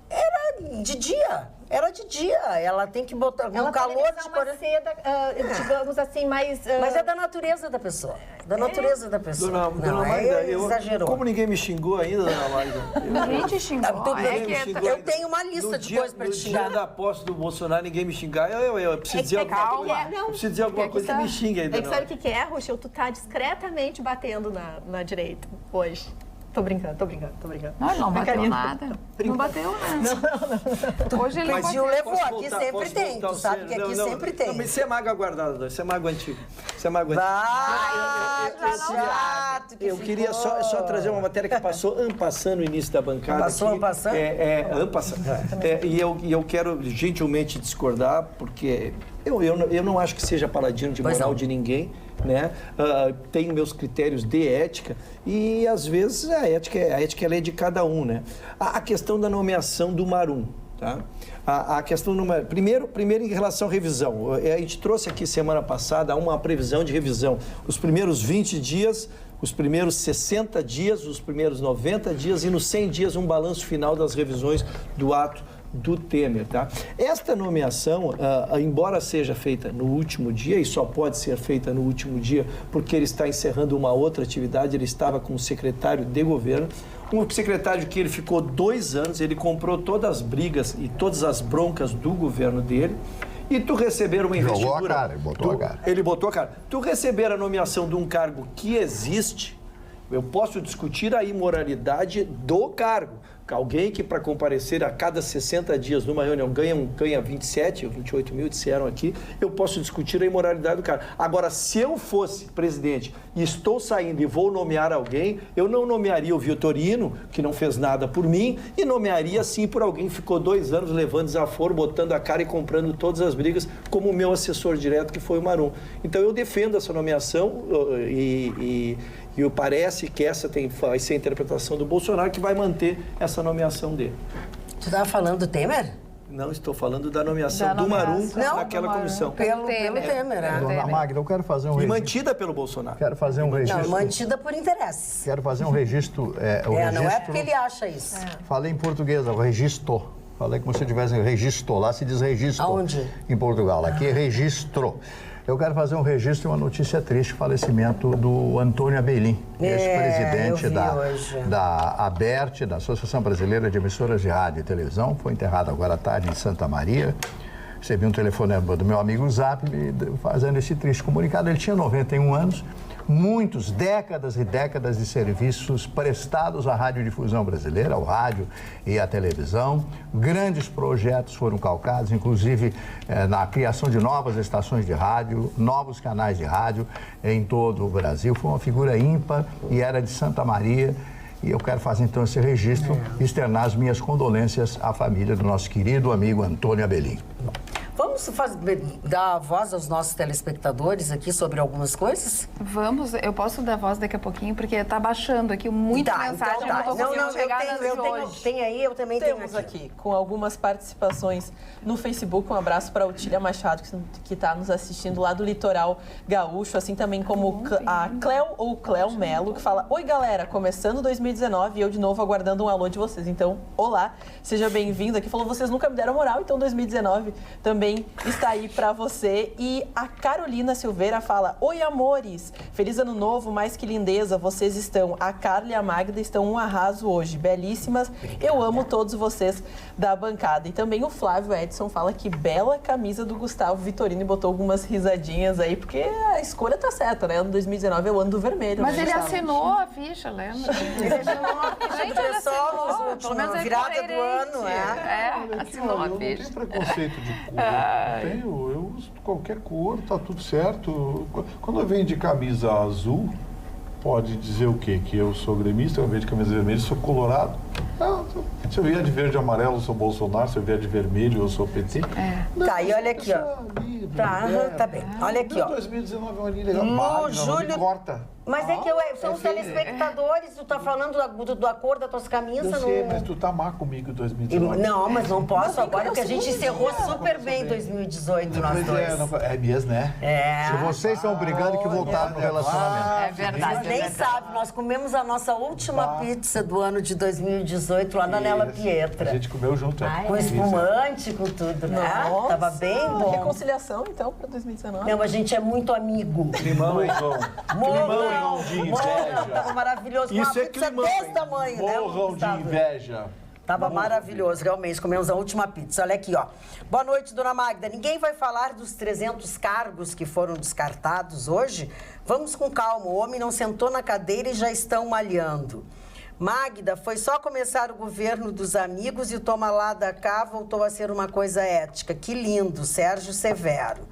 Era de dia. Ela tem que botar no calor de uma seda, digamos assim, mais... Mas é da natureza da pessoa. Dona Magda, exagerou. Como ninguém me xingou ainda, Dona Magda? Ninguém te xingou. Eu tenho uma lista de coisas para te xingar. No dia da posse do Bolsonaro, ninguém me xingar. Eu preciso dizer alguma coisa que me xingue ainda. Sabe o que é, Rochel? Tu tá discretamente batendo na direita hoje. Tô brincando. Não bateu nada. Não bateu nada. Não. Hoje ele mas o levou, aqui sempre tem. Tu sabe que aqui sempre tem. Mas isso é mágoa guardada, isso é mágoa antiga. Eu queria só trazer uma matéria que passou passando no início da bancada. Passou passando? E eu quero gentilmente discordar, porque eu não acho que seja paladino de moral de ninguém. Né? Tenho meus critérios de ética e às vezes a ética ela é de cada um, né? A questão da nomeação do Marum, tá? A questão primeiro em relação à revisão, a gente trouxe aqui semana passada uma previsão de revisão, os primeiros 20 dias, os primeiros 60 dias, os primeiros 90 dias e nos 100 dias um balanço final das revisões do ato do Temer, tá? Esta nomeação, embora seja feita no último dia, e só pode ser feita no último dia porque ele está encerrando uma outra atividade, ele estava com o secretário de governo, um secretário que ele ficou 2 anos, ele comprou todas as brigas e todas as broncas do governo dele, e tu receber uma investidura... Jogou a cara, ele botou a cara. Ele botou a cara. Tu receber a nomeação de um cargo que existe, eu posso discutir a imoralidade do cargo. Alguém que para comparecer a cada 60 dias numa reunião ganha 27 ou 28 mil, disseram aqui, eu posso discutir a imoralidade do cara. Agora, se eu fosse presidente e estou saindo e vou nomear alguém, eu não nomearia o Vitorino, que não fez nada por mim, e nomearia sim por alguém que ficou 2 anos levando desaforo, botando a cara e comprando todas as brigas, como o meu assessor direto, que foi o Marum. Então, eu defendo essa nomeação e parece que essa vai ser a interpretação do Bolsonaro, que vai manter essa nomeação dele. Tu estava falando do Temer? Não, estou falando da nomeação do Marum naquela comissão. Pelo Temer. Dona Magda, eu quero fazer um registro. E mantida pelo Bolsonaro. Quero fazer um registro. Não, mantida por interesses. Quero fazer um registro. Não é porque ele acha isso. Falei em português, o registro. Falei como se tivesse registro. Lá se diz registro. Aonde? Em Portugal. Aqui é registro. Eu quero fazer um registro de uma notícia triste, o falecimento do Antônio Abelin, ex-presidente da ABERT, da Associação Brasileira de Emissoras de Rádio e Televisão. Foi enterrado agora à tarde em Santa Maria. Recebi um telefonema do meu amigo Zap fazendo esse triste comunicado. Ele tinha 91 anos, muitos, décadas e décadas de serviços prestados à radiodifusão brasileira, ao rádio e à televisão. Grandes projetos foram calcados, inclusive na criação de novas estações de rádio, novos canais de rádio em todo o Brasil. Foi uma figura ímpar e era de Santa Maria. E eu quero fazer então esse registro e externar as minhas condolências à família do nosso querido amigo Antônio Abelin. Vamos dar voz aos nossos telespectadores aqui sobre algumas coisas? Vamos, eu posso dar voz daqui a pouquinho, porque tá baixando aqui muita mensagem. Então tá. Tem aí, eu também tenho aqui. Com algumas participações no Facebook. Um abraço para a Otília Machado, que está nos assistindo lá do Litoral Gaúcho, assim também como a Cléo ou Cléo Melo, que fala: oi galera, começando 2019 e eu de novo aguardando um alô de vocês. Então, olá, seja bem-vindo aqui. Falou: vocês nunca me deram moral, então 2019 também está aí para você. E a Carolina Silveira fala: oi amores, feliz ano novo, mais que lindeza, vocês estão. A Carla e a Magda estão um arraso hoje, belíssimas. Eu amo todos vocês da bancada. E também o Flávio Edson fala que bela camisa do Gustavo Vitorino, e botou algumas risadinhas aí, porque a escolha tá certa, né? Ano 2019 é o ano do vermelho. Mas né, ele Gustavo? assinou a ficha, lembra? Ele assinou a ficha do pessoal, pelo menos a virada do ano, assinou a ficha. Não tem preconceito de cor. Eu uso qualquer cor, tá tudo certo. Quando eu venho de camisa azul, pode dizer o quê? Que eu sou gremista, eu venho de camisa vermelha, sou colorado. Não, se eu vier de verde e amarelo, eu sou Bolsonaro, se eu vier de vermelho, eu sou PT. Não, tá, e olha aqui, ó. Tá bem. Olha aqui, ó. 2019 é um ano legal. Júlio corta. Mas é que são os telespectadores, tu tá falando da cor das tuas camisas. Eu sei, mas tu tá má comigo em 2019. Não, mas não posso agora, porque a gente encerrou super bem em 2018, nós dois. É mesmo, né? Se vocês estão brigando, que voltaram pro relacionamento. É verdade. Mas nem sabe, nós comemos a nossa última pizza do ano de 2018 lá na Nela Pietra. A gente comeu junto. Com espumante, com tudo, né? Nossa. Tava bem bom. Reconciliação, então, para 2019. Não, a gente é muito amigo. Climão, João. Morrão de inveja. Tava maravilhoso. Isso uma é pizza climão, desse tamanho, né? Morrão de inveja. Tava maravilhoso, realmente. Comemos a última pizza. Olha aqui, ó. Boa noite, dona Magda. Ninguém vai falar dos 300 cargos que foram descartados hoje? Vamos com calma. O homem não sentou na cadeira e já estão malhando. Magda, foi só começar o governo dos amigos e o toma lá da cá voltou a ser uma coisa ética. Que lindo, Sérgio Severo.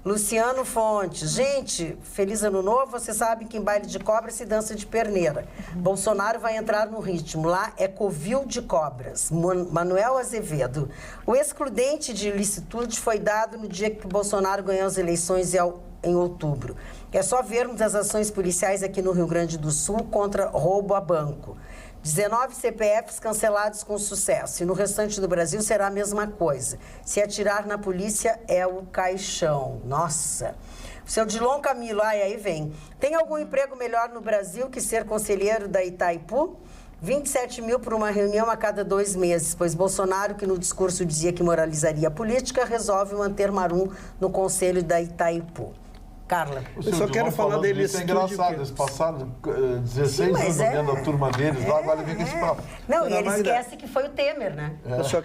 Luciano Fontes. Gente, feliz ano novo. Você sabe que em baile de cobra se dança de perneira. Bolsonaro vai entrar no ritmo. Lá é covil de cobras. Manuel Azevedo. O excludente de ilicitude foi dado no dia que Bolsonaro ganhou as eleições em outubro. É só vermos as ações policiais aqui no Rio Grande do Sul contra roubo a banco. 19 CPFs cancelados com sucesso. E no restante do Brasil será a mesma coisa. Se atirar na polícia é o caixão. Nossa. O seu Dilon Camilo, aí vem. Tem algum emprego melhor no Brasil que ser conselheiro da Itaipu? 27 mil por uma reunião a cada 2 meses, pois Bolsonaro, que no discurso dizia que moralizaria a política, resolve manter Marum no conselho da Itaipu. Carla. Eu só quero falar deles. É engraçado, eles passaram 16 anos vendo a turma deles lá, agora vem com esse papo. Não, e ele esquece que foi o Temer, né? Eu só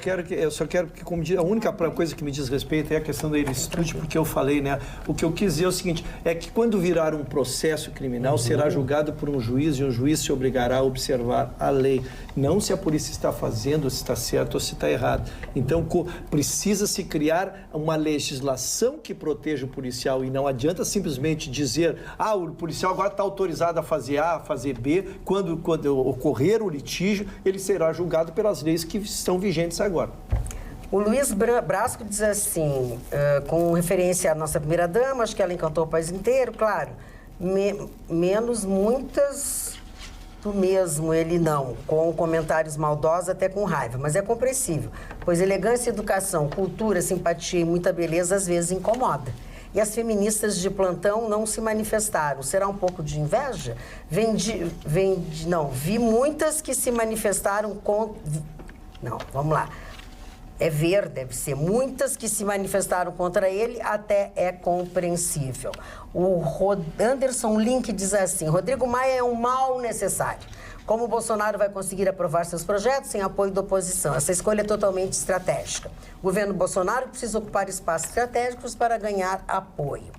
quero que, como diz, a única coisa que me diz respeito é a questão da ilicitude, porque eu falei, né? O que eu quis dizer é o seguinte, é que quando virar um processo criminal, será julgado por um juiz e um juiz se obrigará a observar a lei. Não se a polícia está fazendo, se está certo ou se está errado. Então, precisa-se criar uma legislação que proteja o policial e não adianta simplesmente dizer, o policial agora está autorizado a fazer A, a fazer B, quando ocorrer o litígio, ele será julgado pelas leis que estão vigentes agora. O Luiz Brasco diz assim, com referência à nossa primeira-dama, acho que ela encantou o país inteiro, claro, menos muitas chato mesmo, ele não, com comentários maldosos, até com raiva, mas é compreensível, pois elegância, educação, cultura, simpatia e muita beleza às vezes incomoda. E as feministas de plantão não se manifestaram. Será um pouco de inveja? Vi muitas que se manifestaram com... Não, vamos lá. Deve ser. Muitas que se manifestaram contra ele, até é compreensível. O Anderson Link diz assim: Rodrigo Maia é um mal necessário. Como o Bolsonaro vai conseguir aprovar seus projetos sem apoio da oposição? Essa escolha é totalmente estratégica. O governo Bolsonaro precisa ocupar espaços estratégicos para ganhar apoio.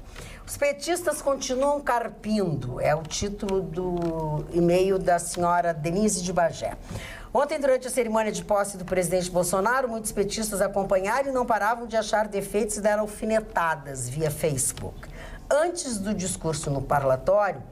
Os petistas continuam carpindo, é o título do e-mail da senhora Denise de Bagé. Ontem, durante a cerimônia de posse do presidente Bolsonaro, muitos petistas acompanharam e não paravam de achar defeitos e dar alfinetadas via Facebook. Antes do discurso no parlatório,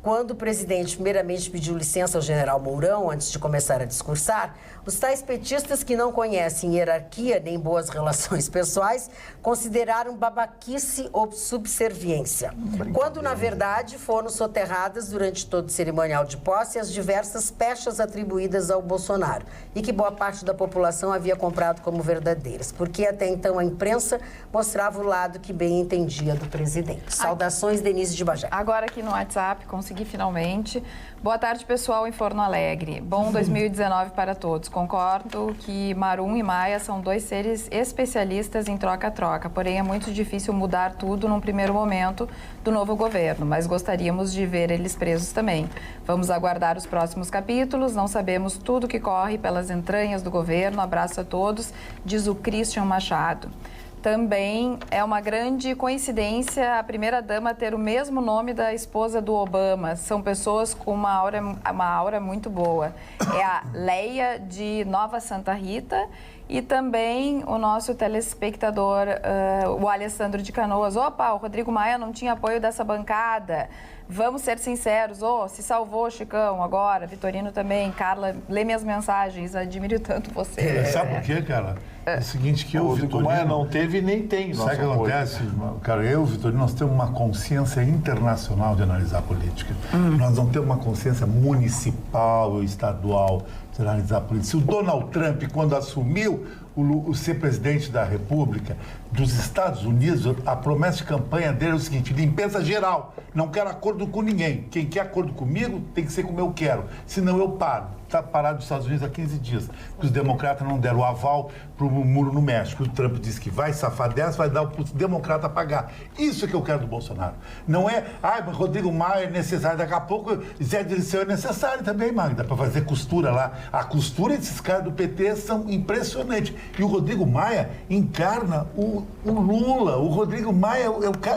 quando o presidente primeiramente pediu licença ao general Mourão antes de começar a discursar, os tais petistas que não conhecem hierarquia nem boas relações pessoais consideraram babaquice ou subserviência, quando na verdade foram soterradas durante todo o cerimonial de posse as diversas pechas atribuídas ao Bolsonaro e que boa parte da população havia comprado como verdadeiras, porque até então a imprensa mostrava o lado que bem entendia do presidente. Saudações, Denise de Bagé. Agora aqui no WhatsApp, consegui finalmente. Boa tarde, pessoal em Forno Alegre. Bom 2019 para todos. Concordo que Marum e Maia são dois seres especialistas em troca-troca, porém é muito difícil mudar tudo num primeiro momento do novo governo, mas gostaríamos de ver eles presos também. Vamos aguardar os próximos capítulos, não sabemos tudo que corre pelas entranhas do governo. Abraço a todos, diz o Christian Machado. Também é uma grande coincidência a primeira-dama ter o mesmo nome da esposa do Obama. São pessoas com uma aura muito boa. É a Leia de Nova Santa Rita e também o nosso telespectador, o Alessandro de Canoas. Opa, o Rodrigo Maia não tinha apoio dessa bancada. Vamos ser sinceros, se salvou, Chicão, agora, Vitorino também. Carla, lê minhas mensagens, admiro tanto você. Sabe por quê, cara? É o seguinte, que o Vitorino Maia não teve e nem tem. Sabe o que acontece? Cara, eu e o Vitorino, nós temos uma consciência internacional de analisar a política. Nós não temos uma consciência municipal ou estadual de analisar a política. Se o Donald Trump, quando assumiu o ser presidente da República dos Estados Unidos, a promessa de campanha dele é o seguinte: limpeza geral, não quero acordo com ninguém. Quem quer acordo comigo tem que ser como eu quero, senão eu paro. Está parado nos Estados Unidos há 15 dias. Os democratas não deram o aval para o muro no México. O Trump disse que vai safar dessa, vai dar para o democrata pagar. Isso é que eu quero do Bolsonaro. Não é, mas Rodrigo Maia é necessário. Daqui a pouco, Zé Dirceu é necessário também, Magda, para fazer costura lá. A costura desses caras do PT são impressionantes. E o Rodrigo Maia encarna o Lula. O Rodrigo Maia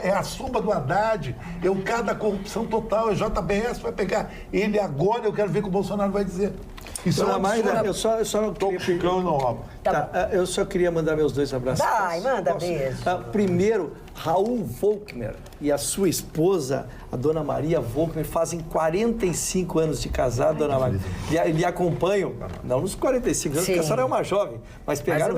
é a sombra do Haddad, é o cara da corrupção total. É JBS, vai pegar ele agora. Eu quero ver o que o Bolsonaro vai dizer. Isso é Magda, eu só não queria... eu só queria mandar meus dois abraços. Vai, manda beijo. Primeiro, Raul Volkmer e a sua esposa, a dona Maria Volkmer, fazem 45 anos de casado, dona Maria. E acompanham, não nos 45 anos, porque a senhora é uma jovem, mas pegaram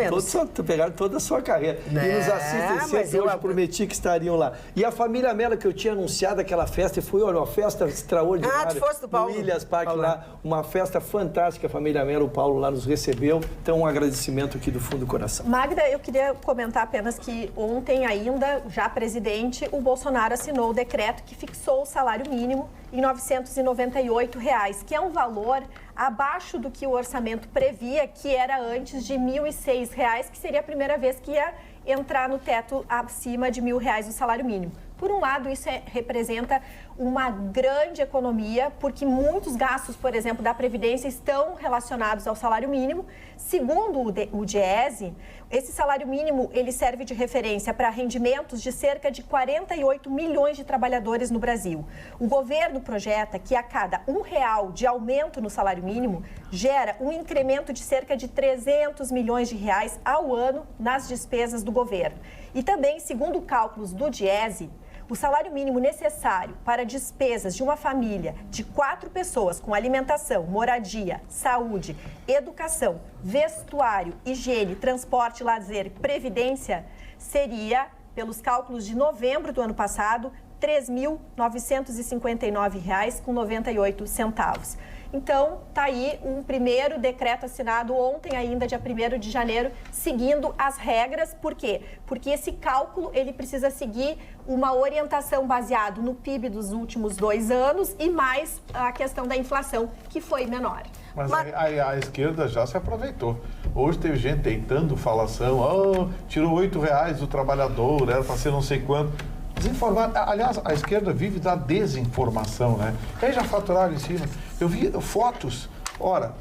toda a sua carreira. E nos assistem sempre. Hoje prometi que estariam lá. E a família Mello, que eu tinha anunciado aquela festa, e foi, olha, uma festa extraordinária. Tu fosse do Paulo. No Williams Park lá, uma festa fantástica. A família Mello, o Paulo lá nos recebeu. Então, um agradecimento aqui do fundo do coração. Magda, eu queria comentar apenas que ontem ainda, já presidente, o Bolsonaro assinou o decreto que fixou o salário mínimo em R$ 998, que é um valor abaixo do que o orçamento previa, que era antes de R$ 1.006, que seria a primeira vez que ia entrar no teto acima de R$ 1.000 o salário mínimo. Por um lado, isso representa uma grande economia, porque muitos gastos, por exemplo, da Previdência estão relacionados ao salário mínimo. Segundo o Diese, esse salário mínimo ele serve de referência para rendimentos de cerca de 48 milhões de trabalhadores no Brasil. O governo projeta que a cada R$1 de aumento no salário mínimo gera um incremento de cerca de 300 milhões de reais ao ano nas despesas do governo. E também, segundo cálculos do Diese, o salário mínimo necessário para despesas de uma família de 4 pessoas com alimentação, moradia, saúde, educação, vestuário, higiene, transporte, lazer e previdência seria, pelos cálculos de novembro do ano passado, R$ 3.959,98. Então, tá aí um primeiro decreto assinado ontem ainda, dia 1º de janeiro, seguindo as regras. Por quê? Porque esse cálculo, ele precisa seguir uma orientação baseada no PIB dos últimos 2 anos e mais a questão da inflação, que foi menor. Mas a esquerda já se aproveitou. Hoje teve gente tentando falação, tirou R$8 do trabalhador, era para ser não sei quanto. Desinformar. Aliás, a esquerda vive da desinformação, né? E aí já faturaram em cima. Eu vi fotos. Ora,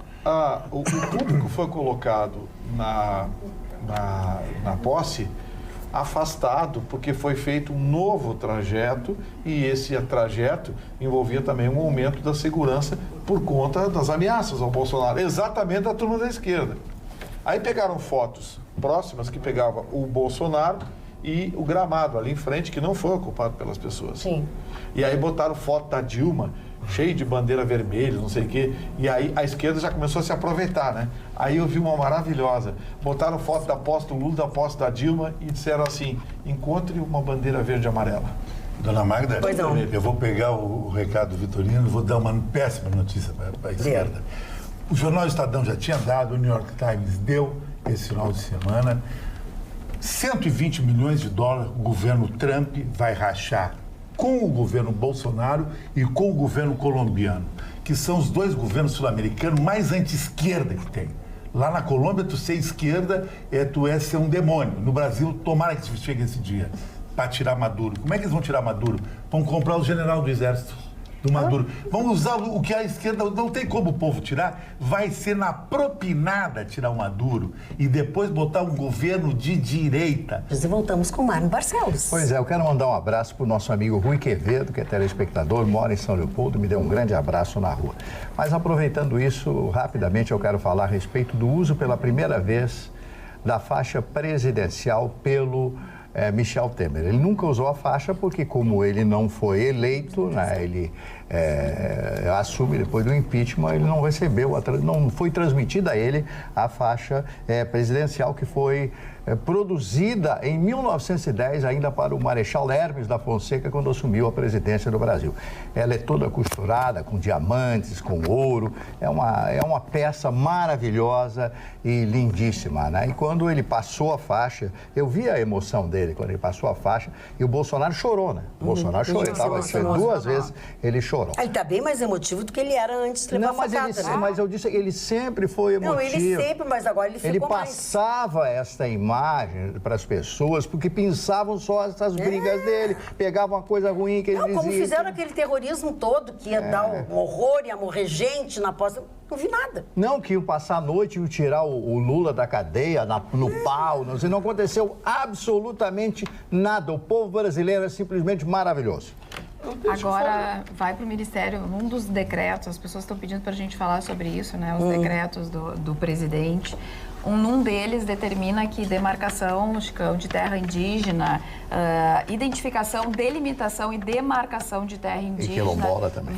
o público foi colocado na posse afastado, porque foi feito um novo trajeto e esse trajeto envolvia também um aumento da segurança por conta das ameaças ao Bolsonaro, exatamente da turma da esquerda. Aí pegaram fotos próximas que pegava o Bolsonaro e o gramado ali em frente, que não foi ocupado pelas pessoas. Sim. E aí botaram foto da Dilma, cheio de bandeira vermelha, não sei o quê, e aí a esquerda já começou a se aproveitar, né? Aí eu vi uma maravilhosa, botaram foto da posse do Lula, da posse da Dilma e disseram assim, encontre uma bandeira verde e amarela. Dona Magda, pois não. Eu vou pegar o recado do Vitorino e vou dar uma péssima notícia para a esquerda. O jornal Estadão já tinha dado, o New York Times deu esse final de semana, 120 milhões de dólares o governo Trump vai rachar com o governo Bolsonaro e com o governo colombiano, que são os 2 governos sul-americanos mais anti-esquerda que tem. Lá na Colômbia, tu ser esquerda, tu é ser um demônio. No Brasil, tomara que chegue esse dia, para tirar Maduro. Como é que eles vão tirar Maduro? Vão comprar o general do exército do Maduro. Vão usar o que a esquerda não tem como o povo tirar, vai ser na propinada tirar o Maduro e depois botar um governo de direita. E voltamos com o Mário Barcelos. Pois é, eu quero mandar um abraço para o nosso amigo Rui Quevedo, que é telespectador, mora em São Leopoldo, me deu um grande abraço na rua. Mas aproveitando isso, rapidamente eu quero falar a respeito do uso pela primeira vez da faixa presidencial pelo Michel Temer. Ele nunca usou a faixa porque, como ele não foi eleito, né, ele assume depois do impeachment, ele não recebeu, não foi transmitida a ele a faixa presidencial que foi produzida em 1910 ainda para o Marechal Hermes da Fonseca quando assumiu a presidência do Brasil. Ela é toda costurada com diamantes, com ouro, é uma peça maravilhosa e lindíssima, né? E quando ele passou a faixa, eu vi a emoção dele quando ele passou a faixa e o Bolsonaro chorou, né? O Bolsonaro chorou, ele estava 2 vezes, ele chorou. Ele está bem mais emotivo do que ele era antes de levar a facada, né? Mas eu disse que ele sempre foi emotivo. Não, ele sempre, mas agora ele ficou Ele passava esta imagem para as pessoas, porque pensavam só essas brigas dele, pegavam uma coisa ruim que ele dizia. Como fizeram aquele terrorismo todo, que ia dar um horror, ia morrer gente na posse. Não vi nada. Não, que iam passar a noite e iam tirar o Lula da cadeia, no pau, não aconteceu absolutamente nada. O povo brasileiro é simplesmente maravilhoso. Agora vai para o Ministério, num dos decretos, as pessoas estão pedindo para a gente falar sobre isso, né? Os decretos do presidente. Num deles determina que demarcação, Chicão, de terra indígena, identificação, delimitação e demarcação de terra indígena... E quilombola também.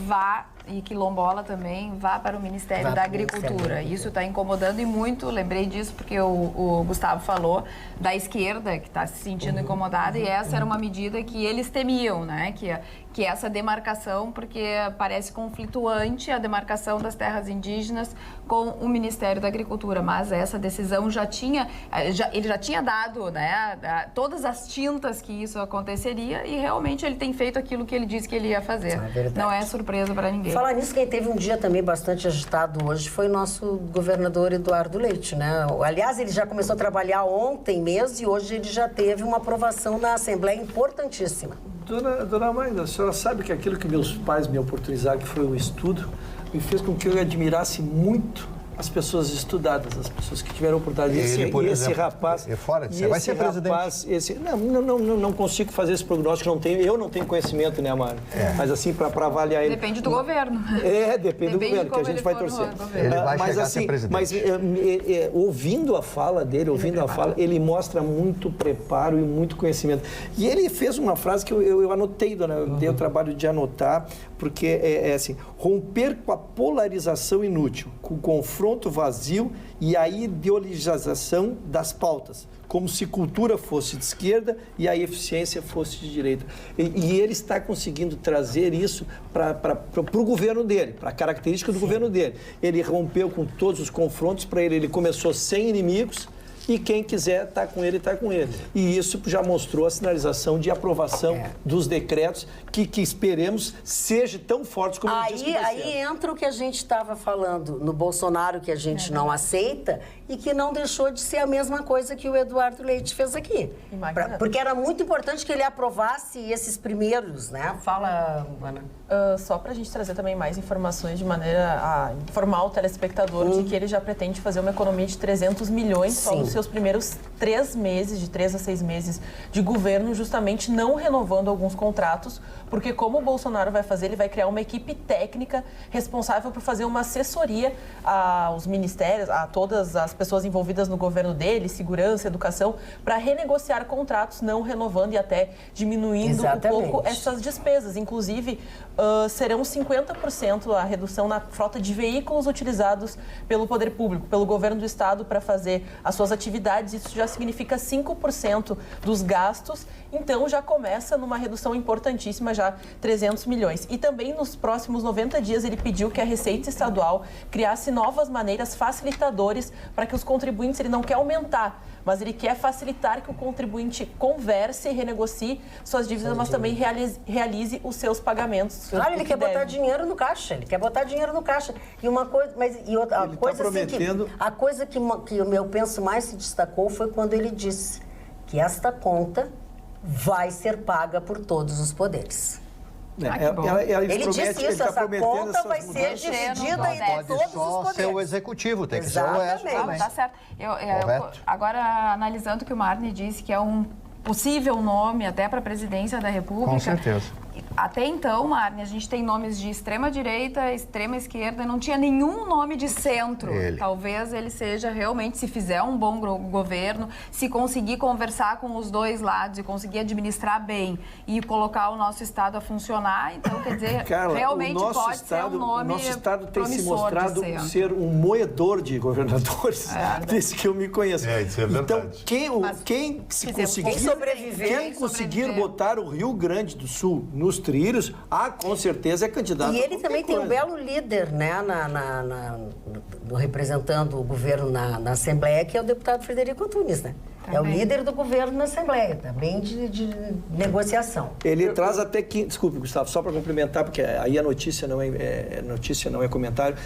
E quilombola também, vá para o Ministério da Agricultura. Isso está incomodando e muito, lembrei disso porque o Gustavo falou da esquerda que está se sentindo incomodada e essa era uma medida que eles temiam, né? Que essa demarcação, porque parece conflituante a demarcação das terras indígenas com o Ministério da Agricultura, mas essa decisão ele já tinha dado, né, todas as tintas que isso aconteceria e realmente ele tem feito aquilo que ele disse que ele ia fazer. Não é surpresa para ninguém. Falar nisso, quem teve um dia também bastante agitado hoje foi o nosso governador Eduardo Leite, né? Aliás, ele já começou a trabalhar ontem mesmo e hoje ele já teve uma aprovação na Assembleia importantíssima. Dona Magda, a senhora sabe que aquilo que meus pais me oportunizaram, que foi o estudo, me fez com que eu admirasse muito as pessoas estudadas, as pessoas que tiveram oportunidade. Esse rapaz... Você vai ser presidente. Não consigo fazer esse prognóstico, eu não tenho conhecimento, né, Mário? Mas assim, para avaliar ele... Depende do governo. Depende do governo, que a gente vai torcer. Ele vai chegar a ser presidente. Mas ouvindo a fala dele, ele mostra muito preparo e muito conhecimento. E ele fez uma frase que eu anotei, dona, eu dei o trabalho de anotar, porque é assim, romper com a polarização inútil, com o confronto confronto vazio e a ideologização das pautas, como se cultura fosse de esquerda e a eficiência fosse de direita. E ele está conseguindo trazer isso para o governo dele, para a característica do governo dele. Ele rompeu com todos os confrontos, para ele começou sem inimigos, e quem quiser estar com ele, está com ele. E isso já mostrou a sinalização de aprovação dos decretos que esperemos seja tão fortes como ele disse que vai ser. Aí entra o que a gente estava falando no Bolsonaro, que a gente não aceita e que não deixou de ser a mesma coisa que o Eduardo Leite fez aqui. Porque era muito importante que ele aprovasse esses primeiros, né? Fala, Ana. Só para a gente trazer também mais informações de maneira a informar o telespectador de que ele já pretende fazer uma economia de 300 milhões só nos seus primeiros 3 meses, de 3 a 6 meses de governo, justamente não renovando alguns contratos, porque como o Bolsonaro vai fazer, ele vai criar uma equipe técnica responsável por fazer uma assessoria aos ministérios, a todas as pessoas envolvidas no governo dele, segurança, educação, para renegociar contratos, não renovando e até diminuindo um pouco essas despesas. Inclusive, serão 50% a redução na frota de veículos utilizados pelo poder público, pelo governo do estado para fazer as suas atividades. Isso já significa 5% dos gastos, então já começa numa redução importantíssima, já 300 milhões. E também nos próximos 90 dias ele pediu que a Receita Estadual criasse novas maneiras facilitadores para que os contribuintes, ele não quer aumentar, mas ele quer facilitar que o contribuinte converse e renegocie suas dívidas, mas também realize os seus pagamentos. Claro, ele quer botar dinheiro no caixa, E uma coisa, a coisa que o meu penso mais se destacou foi quando ele disse que esta conta vai ser paga por todos os poderes. Ele disse isso, essa conta vai ser dividida entre todos os poderes. Pode só ser o executivo, tem que ser o resto também. Tá certo. Agora, analisando o que o Marne disse, que é um possível nome até para a presidência da República. Com certeza. Até então, Marne, a gente tem nomes de extrema-direita, extrema-esquerda, não tinha nenhum nome de centro. Talvez ele seja realmente, se fizer um bom governo, se conseguir conversar com os dois lados e conseguir administrar bem e colocar o nosso Estado a funcionar, então, quer dizer, Carla, realmente pode ser um nome. O nosso Estado tem se mostrado ser um moedor de governadores, desde que eu me conheço. Isso é verdade. Então, quem conseguir botar o Rio Grande do Sul nos trilhos, com certeza é candidato. E ele também tem um belo líder, né, representando o governo na Assembleia, que é o deputado Frederico Antunes, né? Também. É o líder do governo na Assembleia, também de negociação. Ele traz até quinta, desculpe, Gustavo, só para complementar, porque aí a notícia não é comentário.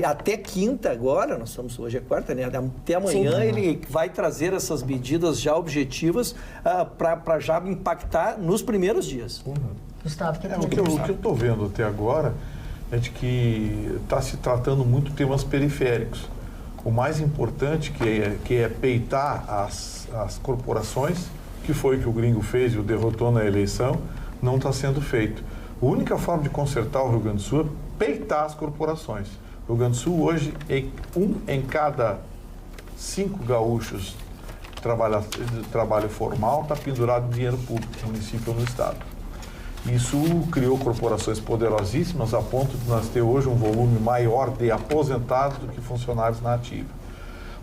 Até quinta agora, nós estamos, hoje é quarta, né? Até amanhã ele vai trazer essas medidas já objetivas para já impactar nos primeiros dias. Gustavo, o que eu estou vendo até agora é de que está se tratando muito temas periféricos. O mais importante que é peitar as corporações, que foi o que o gringo fez e o derrotou na eleição, não está sendo feito. A única forma de consertar o Rio Grande do Sul é peitar as corporações. O Rio Grande do Sul hoje, em cada 5 gaúchos de trabalho formal está pendurado em dinheiro público no município ou no estado. Isso criou corporações poderosíssimas a ponto de nós ter hoje um volume maior de aposentados do que funcionários na ativa.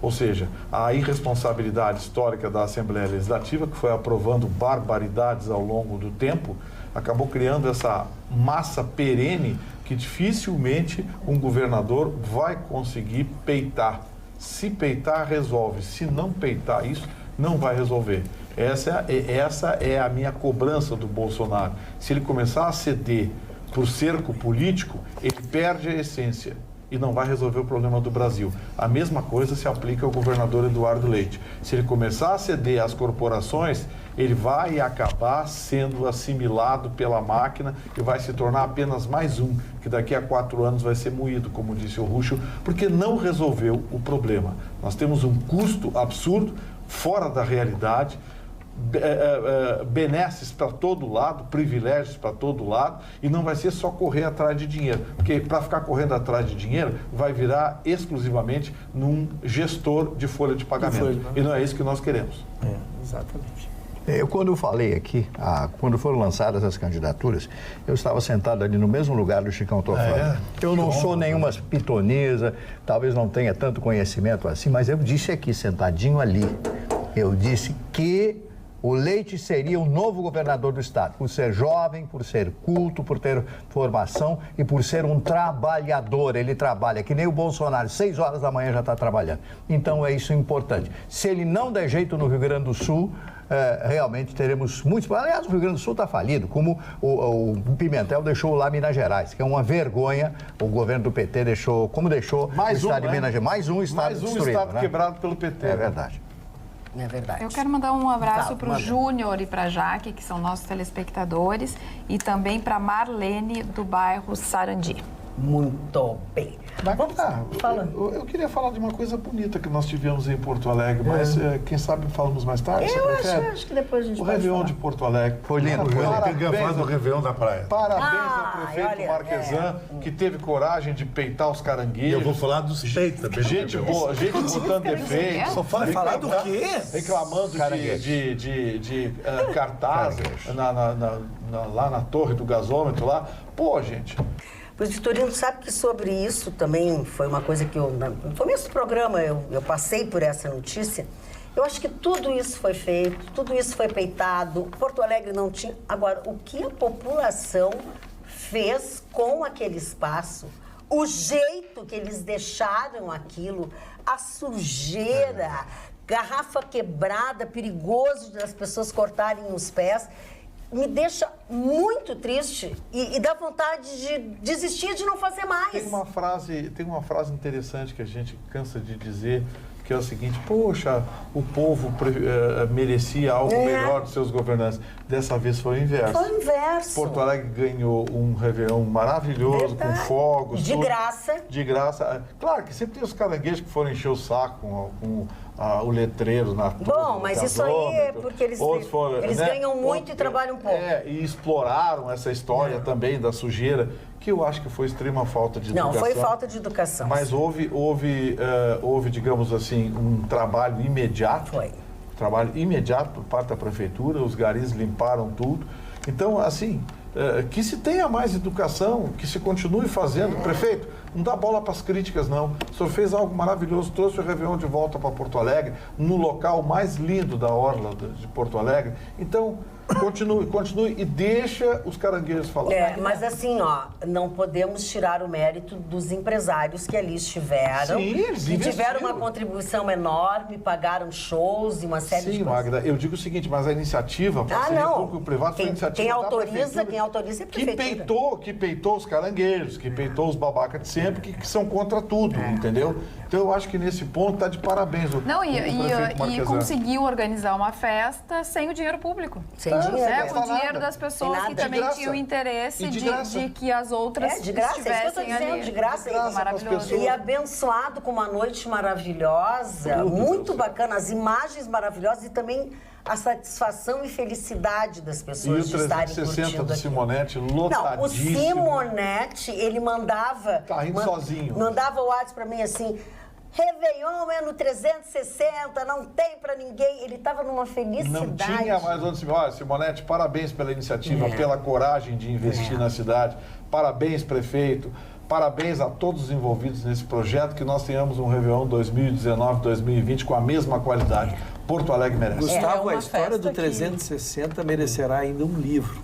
Ou seja, a irresponsabilidade histórica da Assembleia Legislativa, que foi aprovando barbaridades ao longo do tempo, acabou criando essa massa perene que dificilmente um governador vai conseguir peitar. Se peitar, resolve. Se não peitar isso, não vai resolver. Essa é a minha cobrança do Bolsonaro. Se ele começar a ceder por cerco político, ele perde a essência e não vai resolver o problema do Brasil. A mesma coisa se aplica ao governador Eduardo Leite. Se ele começar a ceder às corporações, ele vai acabar sendo assimilado pela máquina e vai se tornar apenas mais um, que daqui a 4 anos vai ser moído, como disse o Rucho, porque não resolveu o problema. Nós temos um custo absurdo, fora da realidade, benesses para todo lado, privilégios para todo lado, e não vai ser só correr atrás de dinheiro, porque para ficar correndo atrás de dinheiro vai virar exclusivamente num gestor de folha de pagamento, e não é isso que nós queremos. Exatamente. Quando eu falei aqui, quando foram lançadas as candidaturas, eu estava sentado ali no mesmo lugar do Chicão Tofani. Eu não sou nenhuma pitonisa, talvez não tenha tanto conhecimento assim, mas eu disse aqui, sentadinho ali, eu disse que o Leite seria o novo governador do estado, por ser jovem, por ser culto, por ter formação e por ser um trabalhador. Ele trabalha, que nem o Bolsonaro, 6 horas da manhã já está trabalhando. Então é isso importante. Se ele não der jeito no Rio Grande do Sul, realmente teremos muitos... Aliás, o Rio Grande do Sul está falido, como o Pimentel deixou lá Minas Gerais, que é uma vergonha. O governo do PT deixou, como deixou mais o estado de Minas Gerais. Mais um estado destruído, estado quebrado pelo PT. É verdade. É verdade. Eu quero mandar um abraço para o Júnior e para a Jaque, que são nossos telespectadores, e também para Marlene, do bairro Sarandi. Muito bem. Vamos lá. Eu queria falar de uma coisa bonita que nós tivemos em Porto Alegre, mas quem sabe falamos mais tarde? Eu acho que depois a gente o Réveillon de Porto Alegre. Foi lindo. Faz o Réveillon da praia. Parabéns ao prefeito Marquesan, que teve coragem de peitar os caranguejos. Eu vou falar dos peitos também. Gente boa, gente botando defeito. Só falar do quê? Reclamando de cartaz lá na torre do gasômetro lá. Pô, gente... Pois, Vitorino, sabe que sobre isso também foi uma coisa que no começo do programa eu passei por essa notícia. Eu acho que tudo isso foi feito, tudo isso foi peitado, Porto Alegre não tinha... Agora, o que a população fez com aquele espaço, o jeito que eles deixaram aquilo, a sujeira, garrafa quebrada, perigoso das pessoas cortarem os pés... me deixa muito triste e dá vontade de desistir de não fazer mais. Tem uma frase interessante que a gente cansa de dizer, que é o seguinte: poxa, o povo merecia algo melhor dos seus governantes. Dessa vez foi o inverso. Foi o inverso. Porto Alegre ganhou um Réveillon maravilhoso, com fogos. De graça. De graça. Claro que sempre tem os caranguejos que foram encher o saco com o letreiro na torre. Bom, mas isso aí é porque eles ganham muito e trabalham pouco. E exploraram essa história também da sujeira, que eu acho que foi extrema falta de educação. Não, foi falta de educação. Mas houve, digamos assim, um trabalho imediato. Foi. Trabalho imediato por parte da prefeitura, os garis limparam tudo. Então, assim, que se tenha mais educação, que se continue fazendo. Prefeito, não dá bola para as críticas, não. O senhor fez algo maravilhoso, trouxe o Réveillon de volta para Porto Alegre, no local mais lindo da orla de Porto Alegre. Então, continue e deixa os caranguejos falar. Mas assim, não podemos tirar o mérito dos empresários que ali estiveram. Sim, eles que tiveram uma contribuição enorme, pagaram shows e uma série de coisas. Sim, Magda, eu digo o seguinte, mas a iniciativa, parceria público-privada, foi iniciativa quem autoriza é a prefeitura. Que peitou os caranguejos, que peitou os babacas de sempre, que são contra tudo, entendeu? Então eu acho que nesse ponto está de parabéns. E conseguiu organizar uma festa sem o dinheiro público. Sem dinheiro. Com o dinheiro das pessoas que também tinham interesse de que as outras estivessem ali. De graça. Maravilhoso. E abençoado com uma noite maravilhosa, muito bacana, as imagens maravilhosas e também a satisfação e felicidade das pessoas de estarem curtindo. E o 360 do Simonetti, lotadíssimo. Não, o Simonetti, ele mandava... Tá indo sozinho. Mandava o WhatsApp pra mim assim... Réveillon é no 360, não tem pra ninguém. Ele estava numa felicidade. Não tinha mais onde se... Olha, Simonetti, parabéns pela iniciativa, pela coragem de investir na cidade. Parabéns, prefeito. Parabéns a todos os envolvidos nesse projeto, que nós tenhamos um Réveillon 2019, 2020 com a mesma qualidade. Porto Alegre merece. Gustavo, a história do 360 merecerá ainda um livro.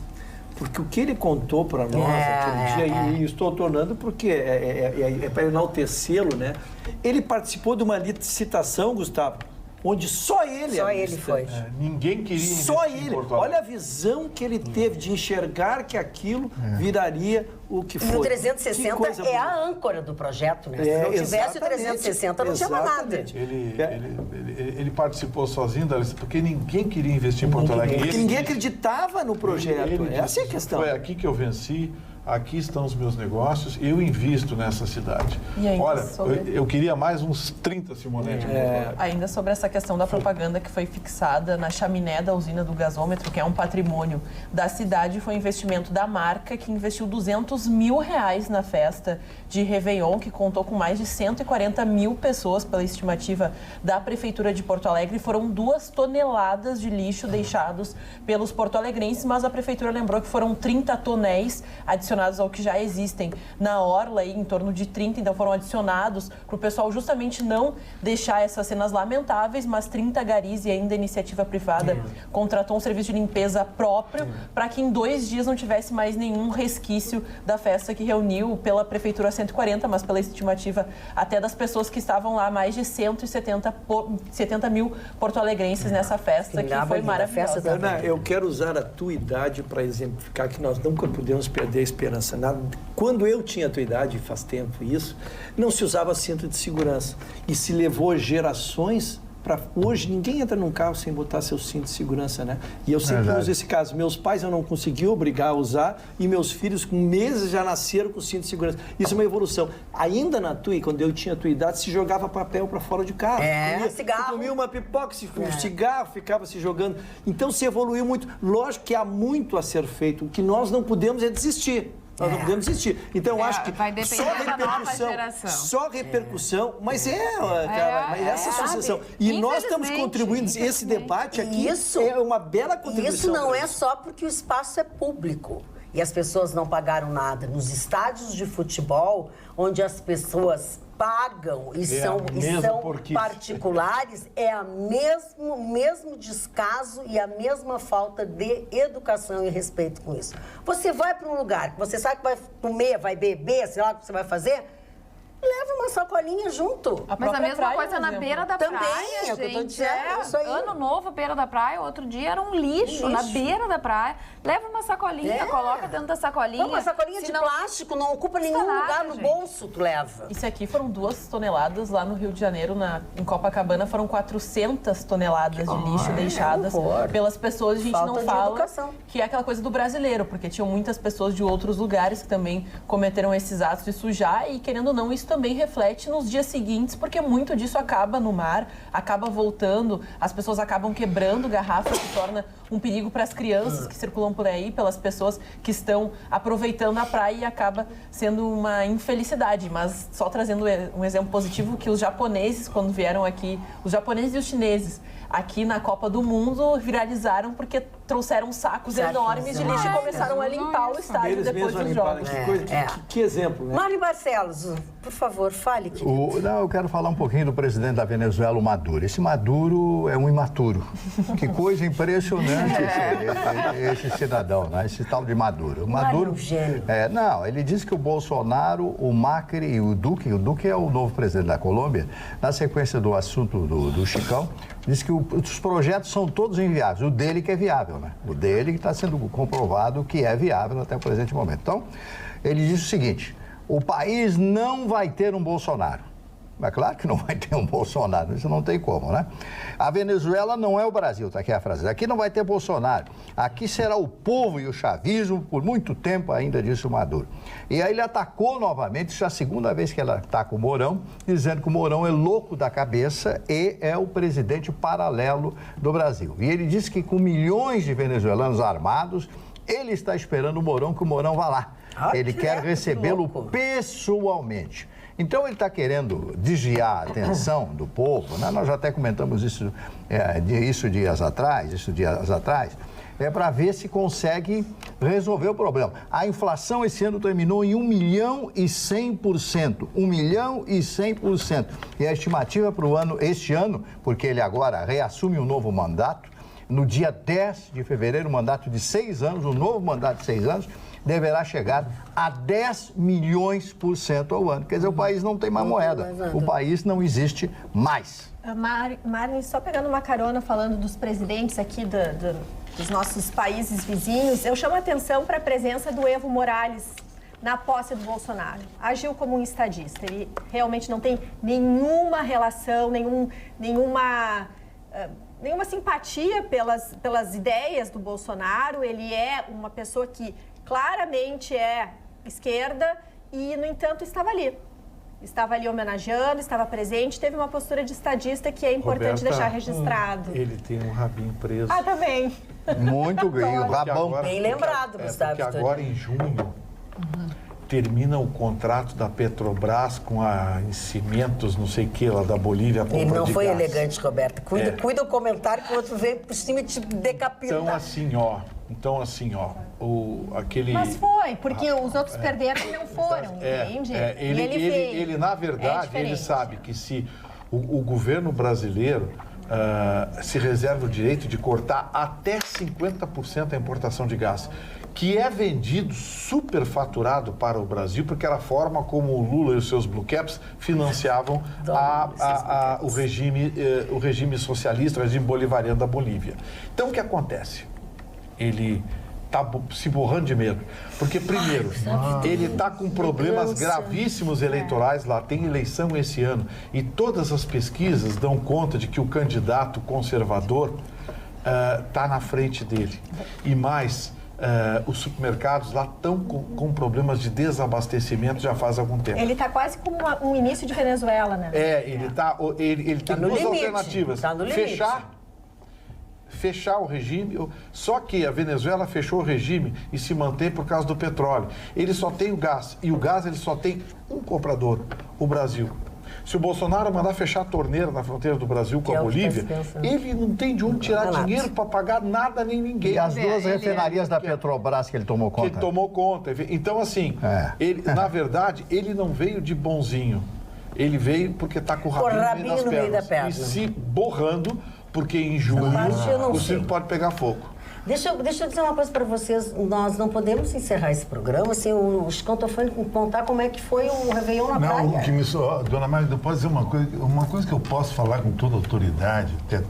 Porque o que ele contou para nós aquele dia, e estou tornando porque é para enaltecê-lo, né? Ele participou de uma licitação, Gustavo, onde só ele foi. Ninguém queria só ele. Olha a visão que ele teve de enxergar que aquilo viraria o que foi. E o 360 é a âncora do projeto, né? Se não tivesse o 360, não tinha mais nada. Ele participou sozinho da lista, porque ninguém queria investir em Porto Alegre. Porque ninguém acreditava no projeto. Essa é a questão. Foi aqui que eu venci. aqui estão os meus negócios, eu invisto nessa cidade. Olha, eu queria mais uns 30, Simonete. Ainda sobre essa questão da propaganda que foi fixada na chaminé da usina do gasômetro, que é um patrimônio da cidade, foi um investimento da marca, que investiu R$200 mil na festa de Réveillon, que contou com mais de 140 mil pessoas, pela estimativa da Prefeitura de Porto Alegre. Foram 2 toneladas de lixo deixados pelos porto-alegrenses, mas a Prefeitura lembrou que foram 30 tonéis adicionados ao que já existem na orla, em torno de 30, então foram adicionados para o pessoal justamente não deixar essas cenas lamentáveis, mas 30 garis e ainda a iniciativa privada contratou um serviço de limpeza próprio para que em 2 dias não tivesse mais nenhum resquício da festa que reuniu pela Prefeitura 140, mas pela estimativa até das pessoas que estavam lá, mais de 170 mil porto-alegrenses nessa festa, que foi maravilhosa. Ana, eu quero usar a tua idade para exemplificar que nós nunca podemos perder a esperança. Quando eu tinha a tua idade, faz tempo isso, não se usava cinto de segurança. E se levou gerações para... Hoje, ninguém entra num carro sem botar seu cinto de segurança, né? E eu sempre uso esse caso. Meus pais eu não consegui obrigar a usar e meus filhos com meses já nasceram com cinto de segurança. Isso é uma evolução. Ainda na tua, quando eu tinha a tua idade, se jogava papel para fora de carro. Cigarro. Comia uma pipoca, um cigarro, ficava se jogando. Então se evoluiu muito. Lógico que há muito a ser feito. O que nós não podemos é desistir. Nós não podemos desistir. Então, eu acho que só repercussão, mas essa associação. E nós estamos contribuindo, esse debate aqui é uma bela contribuição. Isso não é só porque o espaço é público e as pessoas não pagaram nada. Nos estádios de futebol, onde as pessoas pagam e são particulares, é o mesmo descaso e a mesma falta de educação e respeito com isso. Você vai para um lugar que você sabe que vai comer, vai beber, sei lá o que você vai fazer, leva uma sacolinha junto. Mas a mesma coisa na beira da praia, é o que eu tô dizendo, isso aí. Ano novo, beira da praia, outro dia era um lixo na beira da praia. Leva uma sacolinha, coloca dentro da sacolinha. Uma sacolinha de plástico, não ocupa nenhum lugar no bolso, tu leva. Isso aqui foram 2 toneladas, lá no Rio de Janeiro, em Copacabana, foram 400 toneladas de lixo deixadas pelas pessoas. A gente não fala que é aquela coisa do brasileiro, porque tinham muitas pessoas de outros lugares que também cometeram esses atos de sujar e, querendo ou não, isso também reflete nos dias seguintes, porque muito disso acaba no mar, acaba voltando, as pessoas acabam quebrando garrafas, que torna um perigo para as crianças que circulam por aí, pelas pessoas que estão aproveitando a praia, e acaba sendo uma infelicidade. Mas só trazendo um exemplo positivo, que os japoneses, quando vieram aqui, os japoneses e os chineses, aqui na Copa do Mundo, viralizaram porque trouxeram sacos enormes de lixo e começaram a limpar o estádio depois dos jogos. Que exemplo, né? Mário Barcelos, por favor, fale, querido. Eu quero falar um pouquinho do presidente da Venezuela, o Maduro. Esse Maduro é um imaturo. Que coisa impressionante esse cidadão, né? Esse tal de Maduro. O Maduro, não, ele disse que o Bolsonaro, o Macri e o Duque é o novo presidente da Colômbia, na sequência do assunto do Chicão, disse que os projetos são todos inviáveis. O dele que é viável, né? O dele que está sendo comprovado que é viável até o presente momento. Então, ele disse o seguinte: o país não vai ter um Bolsonaro. Mas claro que não vai ter um Bolsonaro, isso não tem como, né? A Venezuela não é o Brasil, tá aqui a frase. Aqui não vai ter Bolsonaro. Aqui será o povo e o chavismo por muito tempo ainda, disse o Maduro. E aí ele atacou novamente, isso é a segunda vez que ele ataca o Mourão, dizendo que o Mourão é louco da cabeça e é o presidente paralelo do Brasil. E ele disse que com milhões de venezuelanos armados, ele está esperando o Mourão, que o Mourão vá lá. Ele quer recebê-lo pessoalmente. Então, ele está querendo desviar a atenção do povo, né? Nós já até comentamos isso dias atrás, para ver se consegue resolver o problema. A inflação esse ano terminou em 1.100%. 1.100%. E a estimativa para este ano, porque ele agora reassume um novo mandato, no dia 10 de fevereiro, um mandato de 6 anos, um novo mandato de 6 anos, deverá chegar a 10 milhões por cento ao ano. Quer dizer, o país não tem mais moeda, o país não existe mais. Mari, só pegando uma carona, falando dos presidentes aqui dos nossos países vizinhos, eu chamo a atenção para a presença do Evo Morales na posse do Bolsonaro. Agiu como um estadista, ele realmente não tem nenhuma relação, nenhuma simpatia pelas ideias do Bolsonaro. Ele é uma pessoa que claramente é esquerda e, no entanto, estava ali. Estava ali homenageando, estava presente, teve uma postura de estadista que é importante deixar registrado. Ele tem um rabinho preso. Ah, também. Muito bem, o rabão. Bem lembrado, Gustavo. Porque agora, em junho, termina o contrato da Petrobras com a Cimentos, não sei o que, lá da Bolívia. Ele não foi gás. elegante, Roberto. Cuida o comentário que o outro veio por cima e te decapita. Então, assim, ó, aquele... Mas foi, porque os outros perderam e não foram, entende? Ele, na verdade, ele sabe que se o governo brasileiro se reserva o direito de cortar até 50% a importação de gás, que é vendido superfaturado para o Brasil, porque era a forma como o Lula e os seus blue caps financiavam o regime socialista, o regime bolivariano da Bolívia. Então, o que acontece? Ele está se borrando de medo. Porque, primeiro, ele está com problemas gravíssimos eleitorais lá. Tem eleição esse ano. E todas as pesquisas dão conta de que o candidato conservador está na frente dele. E mais, os supermercados lá estão com problemas de desabastecimento já faz algum tempo. Ele está quase como um início de Venezuela, né? Ele tem duas alternativas. Tá no limite. Fechar o regime, só que a Venezuela fechou o regime e se mantém por causa do petróleo. Ele só tem o gás, e o gás ele só tem um comprador, o Brasil. Se o Bolsonaro mandar fechar a torneira na fronteira do Brasil com a Bolívia, ele não tem de onde tirar dinheiro para pagar nada nem ninguém. E as duas refinarias da Petrobras que ele tomou conta. Que ele tomou conta. Então, assim, ele, na verdade, ele não veio de bonzinho. Ele veio porque está com o rabinho no meio das pernas. E se borrando, porque em julho o circo pode pegar fogo. Deixa eu dizer uma coisa para vocês. Nós não podemos encerrar esse programa sem o Chicão Tofani contar como é que foi o Réveillon na praia. Não, o que me Dona Magda, pode dizer uma coisa que eu posso falar com toda autoridade, até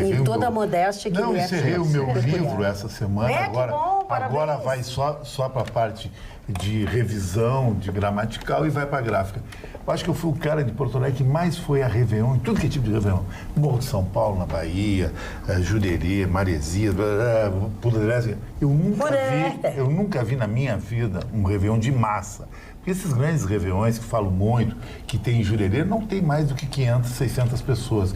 e toda a modéstia que não, encerrei o meu livro essa semana, agora bom, vai só para a parte de revisão, de gramatical e vai para a gráfica. Eu acho que eu fui o cara de Porto Alegre que mais foi a Réveillon, em tudo que é tipo de Réveillon. Morro de São Paulo, na Bahia, Jurerê, Maresias, Puderese. Eu nunca vi na minha vida um Réveillon de massa. Porque esses grandes réveillões que falam muito, que tem em Jurerê, não tem mais do que 500, 600 pessoas.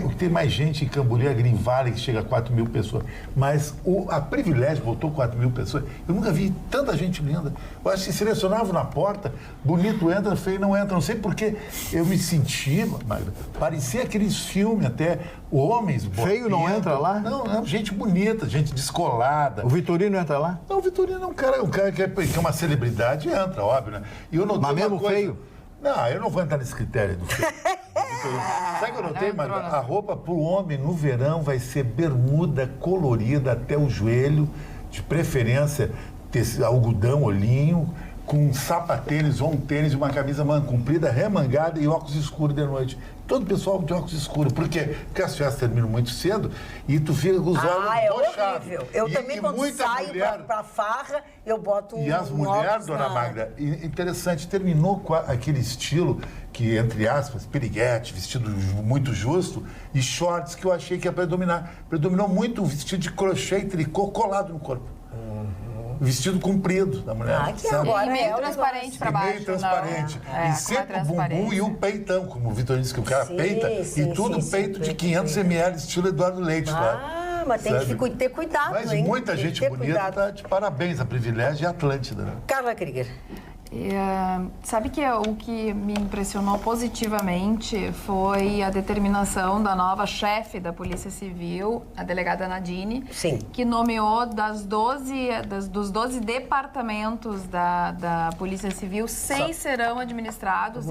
O que tem mais gente em Camboriú, Green Valley, que chega a 4 mil pessoas. Mas a Privilégio botou 4 mil pessoas. Eu nunca vi tanta gente linda. Eu acho que selecionavam na porta, bonito entra, feio não entra. Não sei porque eu me senti, Magda, parecia aqueles filmes até, homens... Feio não entra lá? Não, gente bonita, gente descolada. O Vitorino entra lá? Não, o Vitorino é um cara que é uma celebridade, entra, óbvio, né? E eu notei mas mesmo feio? Não, eu não vou entrar nesse critério do feio. Sabe o que eu notei, Magda? A roupa pro homem no verão vai ser bermuda colorida até o joelho, de preferência algodão, olhinho, com um sapatênis ou um tênis e uma camisa manga comprida, remangada e óculos escuros de noite. Todo o pessoal de óculos escuros. Por quê? Porque as festas terminam muito cedo e tu fica com os olhos bochados. É horrível. Eu também, quando saio pra farra, eu boto E as mulheres, Dona Magda, interessante, terminou com aquele estilo que, entre aspas, piriguete, vestido muito justo, e shorts que eu achei que ia predominar. Predominou muito o vestido de crochê e tricô colado no corpo. Vestido comprido da mulher. Que agora e meio transparente para baixo. Meio transparente. E sempre o bumbum e o peitão, como o Vitor disse que o cara peita. E tudo peito de 500 ml, estilo Eduardo Leite. Mas tem que ter cuidado, mas hein? Muita gente bonita tá de parabéns. A Privilégio e a Atlântida. Né? Carla Krieger. Sabe que o que me impressionou positivamente foi a determinação da nova chefe da Polícia Civil, a delegada Nadine, que nomeou dos 12 departamentos da Polícia Civil, 6 serão administrados,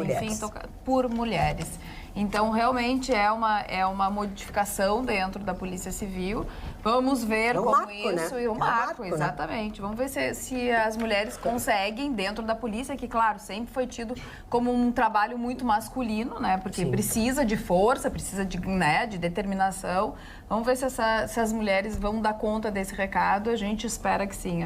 por mulheres. Então, realmente é uma modificação dentro da Polícia Civil. Vamos ver como marco, isso... Né? E o marco, exatamente. Né? Vamos ver se as mulheres conseguem, dentro da polícia, que, claro, sempre foi tido como um trabalho muito masculino, né? Porque precisa de força, precisa de determinação. Vamos ver se as mulheres vão dar conta desse recado. A gente espera que sim.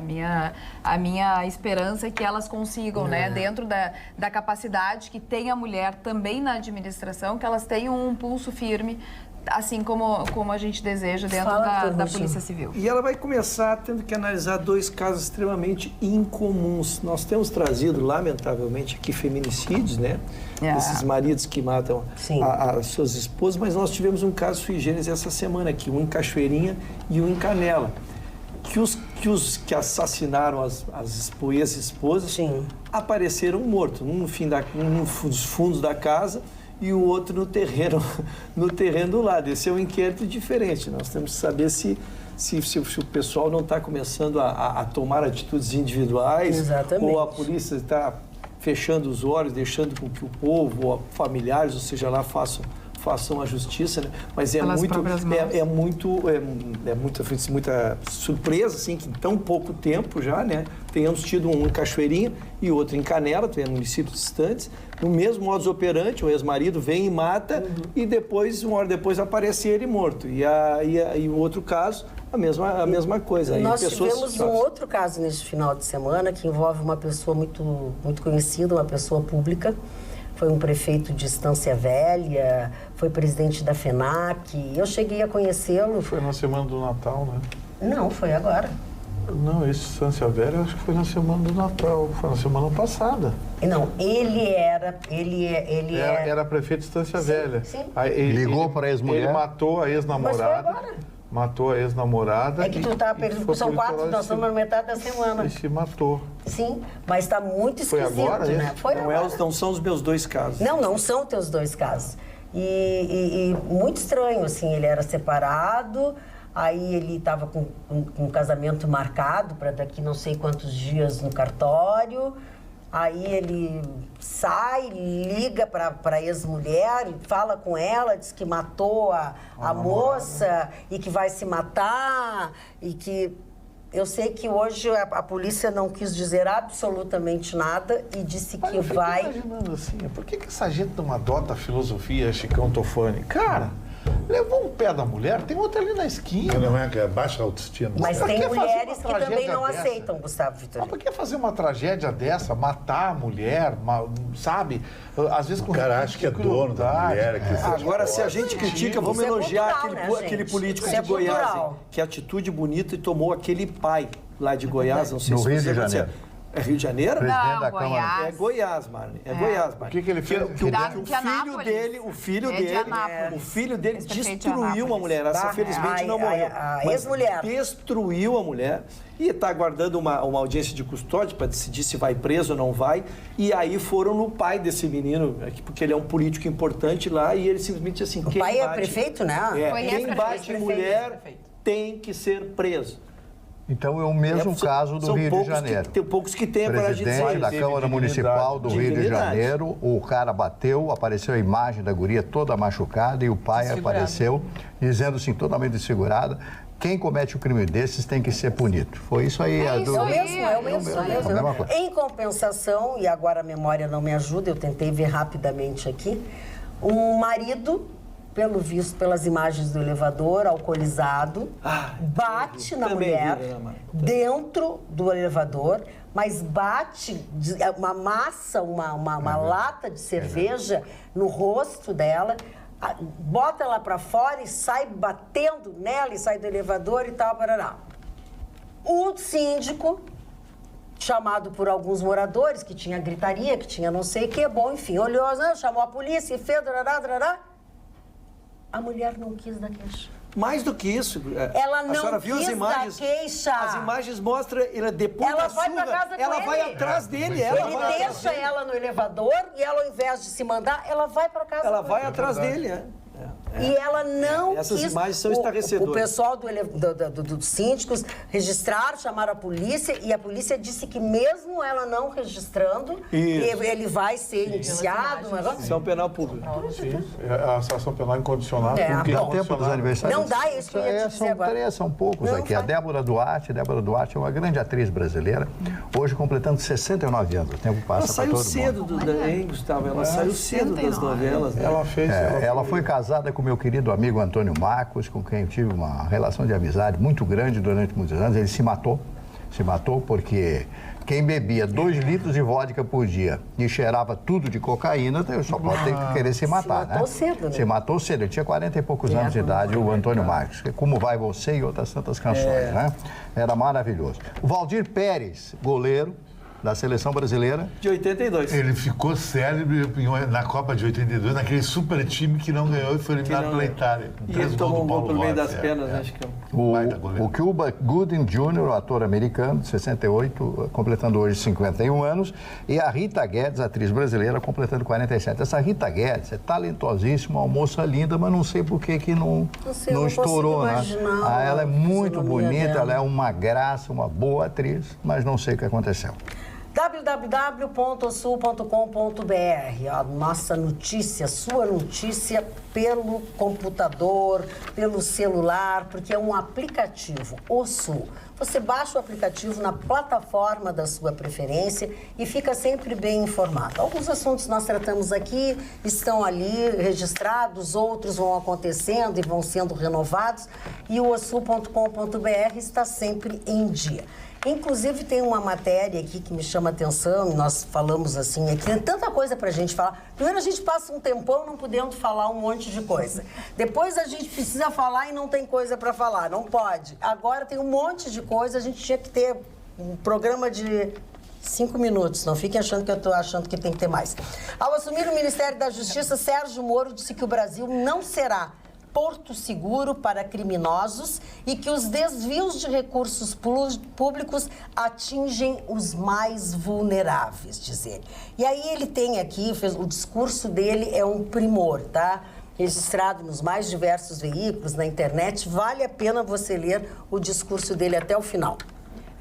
A minha esperança é que elas consigam, né? Dentro da capacidade que tem a mulher também na administração, que elas tenham um pulso firme assim como a gente deseja dentro da Polícia Civil. E ela vai começar tendo que analisar 2 casos extremamente incomuns. Nós temos trazido, lamentavelmente, aqui feminicídios, né? Esses maridos que matam as suas esposas, mas nós tivemos um caso sui generis essa semana aqui, um em Cachoeirinha e um em Canela. Que assassinaram as ex-esposas apareceram mortos, um nos fundos da casa e o outro no terreno do lado. Esse é um inquérito diferente. Nós temos que saber se o pessoal não está começando a tomar atitudes individuais. Exatamente. Ou a polícia está fechando os olhos, deixando com que o povo, ou familiares, ou seja lá, façam a justiça, né? Mas muita surpresa, assim, que em tão pouco tempo já, né, tenhamos tido um em Cachoeirinha e outro em Canela, tem municípios distantes, no mesmo modus operandi, o ex-marido vem e mata e depois, uma hora depois, aparece ele morto. E o outro caso, a mesma coisa. Nós tivemos um outro caso neste final de semana que envolve uma pessoa muito, muito conhecida, uma pessoa pública. Foi um prefeito de Estância Velha, foi presidente da FENAC. Eu cheguei a conhecê-lo. Foi na semana do Natal, né? Não, foi agora. Não, esse Estância Velha acho que foi na semana do Natal, foi na semana passada. Não, ele era prefeito de Estância Velha. Sim. Aí, ligou para a ex-mulher. Ele matou a ex-namorada. Mas foi agora. Matou a ex-namorada. É que tu tá perguntando, são 4, nós estamos na metade da semana. E se matou. Sim, mas está muito esquisito, foi agora, né? Foi agora. Não são os meus 2 casos. Não são teus 2 casos. E muito estranho, assim, ele era separado, aí ele estava com um casamento marcado para daqui não sei quantos dias no cartório. Aí ele sai, liga para a ex-mulher, fala com ela, diz que matou a moça e que vai se matar. E que eu sei que hoje a polícia não quis dizer absolutamente nada e disse que vai... Eu fico imaginando assim, por que essa gente não adota a filosofia Chicão Tofani? Cara... Levou um pé da mulher, tem outra ali na esquina. Não é baixa autoestima. Mas tem mulheres que também não aceitam, Gustavo Vitorino. Mas por que fazer uma tragédia dessa, matar a mulher, sabe? Às vezes o cara acha que é dono da mulher. Agora, se a gente critica, vamos elogiar aquele político de Goiás, que atitude bonita e tomou aquele pai lá de Goiás, não sei se Rio de Janeiro. É Rio de Janeiro? Não, da Goiás. É Goiás, Marne. É Goiás, Marne. O que ele fez? O filho dele destruiu uma mulher. Essa, felizmente, não morreu. A ex-mulher. Destruiu a mulher e está aguardando uma audiência de custódia para decidir se vai preso ou não vai. E aí foram no pai desse menino, porque ele é um político importante lá, e ele simplesmente assim... O pai é prefeito, né? Quem bate em mulher tem que ser preso. Então é o mesmo caso do Rio de Janeiro. Tem poucos que têm para dizer. Presidente da Câmara Municipal do Rio de Janeiro, o cara bateu, apareceu a imagem da guria toda machucada e o pai apareceu dizendo assim, totalmente desfigurada, quem comete um crime desses tem que ser punido. Foi isso aí. É o mesmo. Em compensação, e agora a memória não me ajuda, eu tentei ver rapidamente aqui, um marido... pelo visto, pelas imagens do elevador, alcoolizado, bate na mulher dentro do elevador, mas bate uma massa, uma lata de cerveja no rosto dela, bota ela para fora e sai batendo nela e sai do elevador e tal, parará. O síndico, chamado por alguns moradores, que tinha gritaria, que tinha não sei o que, bom, enfim, olhou, chamou a polícia e fez, a mulher não quis dar queixa. Mais do que isso, ela não a senhora viu quis as imagens, dar queixa. As imagens mostram, depois ela da vai surra, pra casa ela com vai ele. atrás dele. Ele deixa ela no elevador e ela, ao invés de se mandar, ela vai pra casa ela com vai ele. atrás dele, E ela não Essas quis... imagens são estarrecedoras. O pessoal dos síndicos registraram, chamaram a polícia e a polícia disse que mesmo ela não registrando, ele vai ser indiciado. Ação penal pública. Sim, a ação penal incondicional. Porque dá tempo dos aniversários. Não dá isso que eu ia te dizer agora. São poucos aqui. A Débora Duarte é uma grande atriz brasileira, hoje completando 69 anos. O tempo passa para todo mundo. Ela saiu cedo, Gustavo? Ela saiu cedo das novelas. Né? Ela foi casada com meu querido amigo Antônio Marcos, com quem eu tive uma relação de amizade muito grande durante muitos anos. Ele se matou Se matou porque quem bebia 2 litros de vodka por dia e cheirava tudo de cocaína, só pode querer se matar, se matou cedo, né? Se matou cedo. Ele tinha 40 e poucos anos de idade, o Antônio Marcos. Como Vai Você e outras tantas canções, né? Era maravilhoso. O Valdir Pérez, goleiro da seleção brasileira. De 82. Ele ficou célebre na Copa de 82, naquele super time que não ganhou e foi eliminado pela Itália. E ele tomou um gol pelo meio das pernas, acho que o Cuba Gooding Jr., o ator americano, de 68, completando hoje 51 anos, e a Rita Guedes, atriz brasileira, completando 47. Essa Rita Guedes é talentosíssima, uma moça linda, mas não sei por que não estourou, né? Ela é muito bonita, ela é uma graça, uma boa atriz, mas não sei o que aconteceu. www.osul.com.br, a nossa notícia, sua notícia pelo computador, pelo celular, porque é um aplicativo, o Sul. Você baixa o aplicativo na plataforma da sua preferência e fica sempre bem informado. Alguns assuntos nós tratamos aqui estão ali registrados, outros vão acontecendo e vão sendo renovados, e o osul.com.br está sempre em dia. Inclusive, tem uma matéria aqui que me chama a atenção, e nós falamos assim, aqui tem tanta coisa pra gente falar. Primeiro, a gente passa um tempão não podendo falar um monte de coisa. Depois, a gente precisa falar e não tem coisa pra falar, não pode. Agora, tem um monte de coisa, a gente tinha que ter um programa de 5 minutos, não fiquem achando que eu estou achando que tem que ter mais. Ao assumir o Ministério da Justiça, Sérgio Moro disse que o Brasil não será porto seguro para criminosos e que os desvios de recursos públicos atingem os mais vulneráveis, diz ele. E aí ele tem aqui, o discurso dele é um primor, tá? Registrado nos mais diversos veículos, na internet, vale a pena você ler o discurso dele até o final.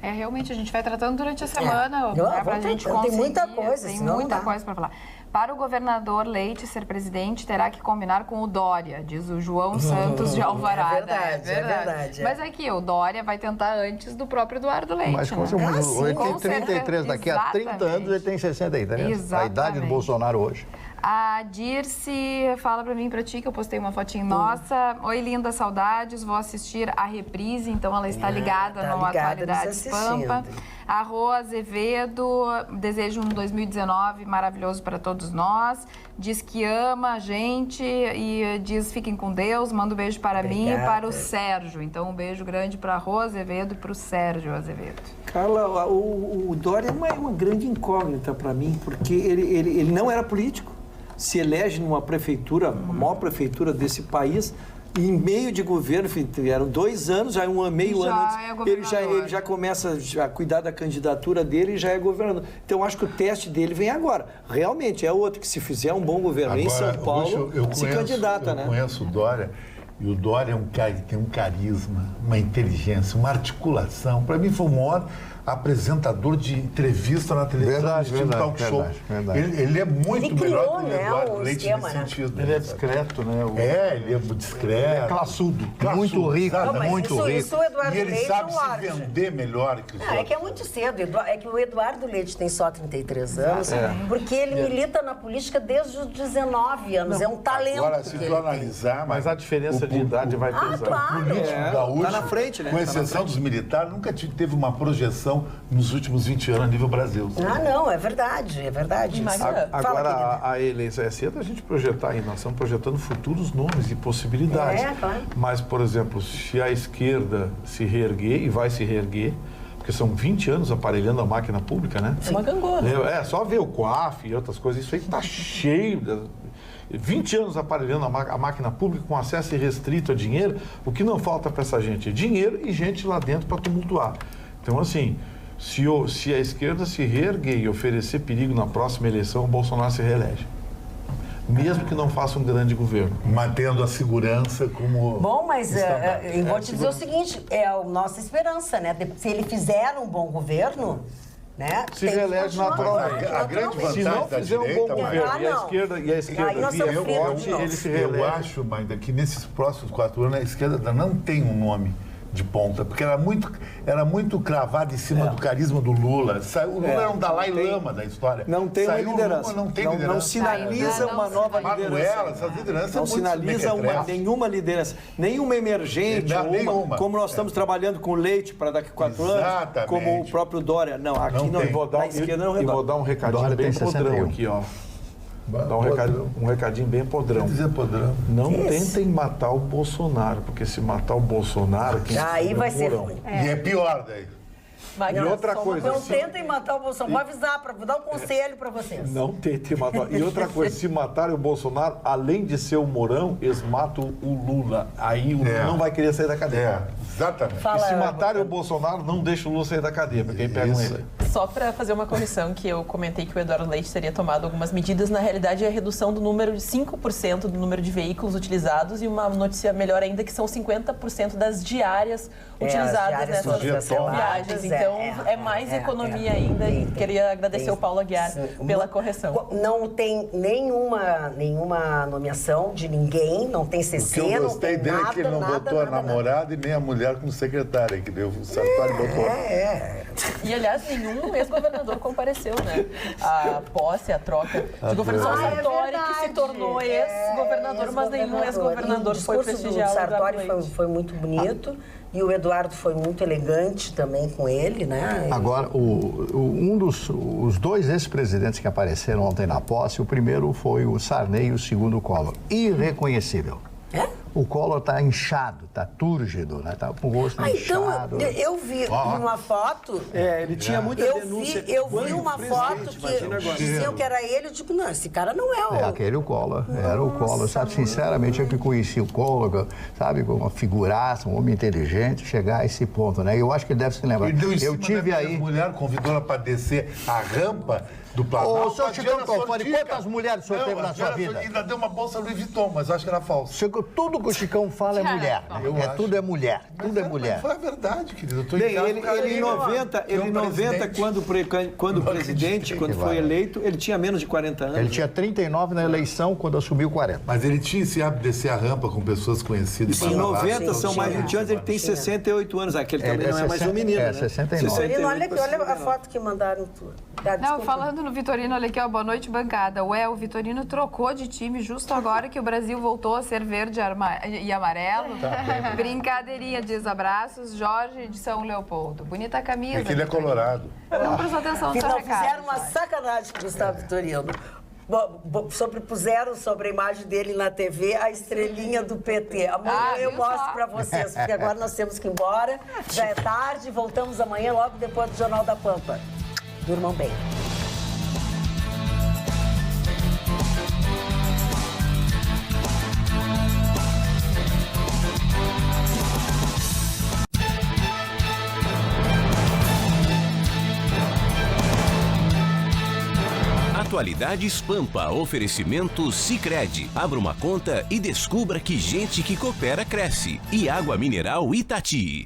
Realmente, a gente vai tratando durante a semana para a gente conseguir. Tem muita coisa, tem muita coisa para falar. Para o governador Leite ser presidente, terá que combinar com o Dória, diz o João Santos de Alvarada. É verdade. Mas aqui, o Dória vai tentar antes do próprio Eduardo Leite. Mas ele tem 33, daqui a 30 anos ele tem 63. Exatamente. A idade do Bolsonaro hoje. A Dirce fala pra mim e pra ti, que eu postei uma fotinho nossa. Oi, linda, saudades, vou assistir a reprise, então ela está ligada no Atualidades Pampa. A Rô Azevedo deseja um 2019 maravilhoso para todos nós. Diz que ama a gente e diz fiquem com Deus. Manda um beijo para mim e para o Sérgio. Então, um beijo grande para a Rô Azevedo e para o Sérgio Azevedo. Carla, o Dória é uma grande incógnita para mim, porque ele não era político. Se elege numa prefeitura, a maior prefeitura desse país, e em meio de governo, enfim, eram 2 anos, já meio ano antes, ele já começa a cuidar da candidatura dele e já é governador. Então, acho que o teste dele vem agora. Realmente, é outro que, se fizer um bom governo agora, em São Paulo, se candidata, né? Eu conheço o Dória, e o Dória é um cara que tem um carisma, uma inteligência, uma articulação. Para mim, foi o maior apresentador de entrevista na televisão, estilo talk show. Ele é muito melhor que o Eduardo Leite nesse sentido. Ele é discreto, né? Ele é discreto. Ele é classudo. Muito rico, muito rico. Isso o Eduardo e ele Leite sabe se vender melhor que os outros. É que é muito cedo. É que o Eduardo Leite tem só 33 anos, porque ele milita na política desde os 19 anos. É um talento. Agora, se tu analisar... Mas a diferença de idade vai pesar. Claro. O político gaúcho, tá na frente, né? Com exceção dos militares, nunca teve uma projeção nos últimos 20 anos a nível Brasil. Não, é verdade. Agora, a eleição é cedo a gente projetar aí. Nós estamos projetando futuros nomes e possibilidades. Claro. Mas, por exemplo, se a esquerda se reerguer, e vai se reerguer, porque são 20 anos aparelhando a máquina pública, né? É uma gangorra. Só ver o COAF e outras coisas, isso aí está cheio... 20 anos aparelhando a máquina pública com acesso irrestrito a dinheiro, o que não falta para essa gente é dinheiro e gente lá dentro para tumultuar. Então, assim, se a esquerda se reerguer e oferecer perigo na próxima eleição, o Bolsonaro se reelege. Mesmo que não faça um grande governo. Mantendo a segurança como... Bom, mas eu vou te dizer o seguinte, é a nossa esperança, né? Se ele fizer um bom governo... Né? Se reelege naturalmente. A grande vantagem se não fizer um bom governo e a esquerda via forte, ele se reelege. Eu acho, Maida, que nesses próximos 4 anos a esquerda não tem um nome de ponta, porque era muito cravado em cima do carisma do Lula. O Lula era um Dalai Lama da história. Não tem uma liderança. Não sinaliza uma nova liderança. Essas lideranças não sinaliza nenhuma liderança. Nenhuma emergente, como nós estamos trabalhando com Leite para daqui a 4 anos, como o próprio Dória. Não, aqui não. Na esquerda não. E vou dar um recadinho bem podrão aqui, ó. Dá um recadinho bem podrão. Não tentem matar o Bolsonaro, porque se matar o Bolsonaro... Aí vai ser ruim. E é pior daí. E outra coisa... Não tentem matar o Bolsonaro. Vou avisar, vou dar um conselho para vocês. Não tentem matar. E outra coisa, se matarem o Bolsonaro, além de ser o Mourão, eles matam o Lula. Aí o Lula não vai querer sair da cadeia. Exatamente. E se matarem o Bolsonaro, não deixa o Lula sair da cadeia, porque aí pegam ele. Só para fazer uma correção, que eu comentei que o Eduardo Leite teria tomado algumas medidas, na realidade é a redução do número de 5% do número de veículos utilizados e uma notícia melhor ainda que são 50% das diárias utilizadas nessas viagens. Então é mais economia ainda e queria agradecer ao Paulo Aguiar pela correção. Não tem nenhuma nomeação de ninguém, não tem CC, não tem nada. O que eu gostei dele é que ele não botou a namorada e nem a mulher como secretária, que deu o Sartori botou. E, aliás, nenhum ex-governador compareceu, né? A posse, a troca de governador Sartori, que se tornou ex-governador, mas nenhum ex-governador foi prestigiado. O Sartori foi muito bonito e o Eduardo foi muito elegante também com ele, né? Agora, os dois ex-presidentes que apareceram ontem na posse, o primeiro foi o Sarney e o segundo o Collor. Irreconhecível. O Collor está inchado, está túrgido, né? Tá com o rosto inchado. Então, eu vi uma foto... ele tinha muita denúncia. Eu vi uma foto que diziam que era ele, eu digo, não, esse cara não é o... É aquele o Collor, era o Collor, sabe? Sinceramente, eu que conheci o Collor, sabe? Uma figuraça, um homem inteligente, chegar a esse ponto, né? Eu acho que ele deve se lembrar. Eu tive aí... A mulher convidou ela para descer a rampa do Planalto. Ô, senhor Chicão Tofani, quantas mulheres o senhor teve na sua vida? Ainda deu uma bolsa Louis Vuitton, mas acho que era falso. Tudo que o Chicão fala é mulher. Tudo é mulher. Tudo é mulher. Foi a verdade, querido. Bem, ele em 90, quando presidente, quando foi eleito, ele tinha menos de 40 anos. Ele tinha 39 na eleição, quando assumiu 40. Mas ele tinha esse hábito de descer a rampa com pessoas conhecidas. Em 90 são mais de 20 anos, ele tem 68 anos. Aquele também não é mais um menino, né? 69. Olha a foto que mandaram tudo. Não, falando no Vitorino, olha aqui, ó, boa noite, bancada. O Vitorino trocou de time justo agora que o Brasil voltou a ser verde e amarelo. Brincadeirinha, diz abraços, Jorge de São Leopoldo. Bonita camisa. É que ele é colorado. Não prestou atenção no seu recado. Fizeram uma sacanagem com o Gustavo Vitorino. Puseram sobre a imagem dele na TV a estrelinha do PT. Amanhã eu mostro para vocês, porque agora nós temos que ir embora. Já é tarde, voltamos amanhã, logo depois do Jornal da Pampa. Durmam bem. Atualidades Pampa, oferecimento Sicredi. Abra uma conta e descubra que gente que coopera cresce. E água mineral Itati.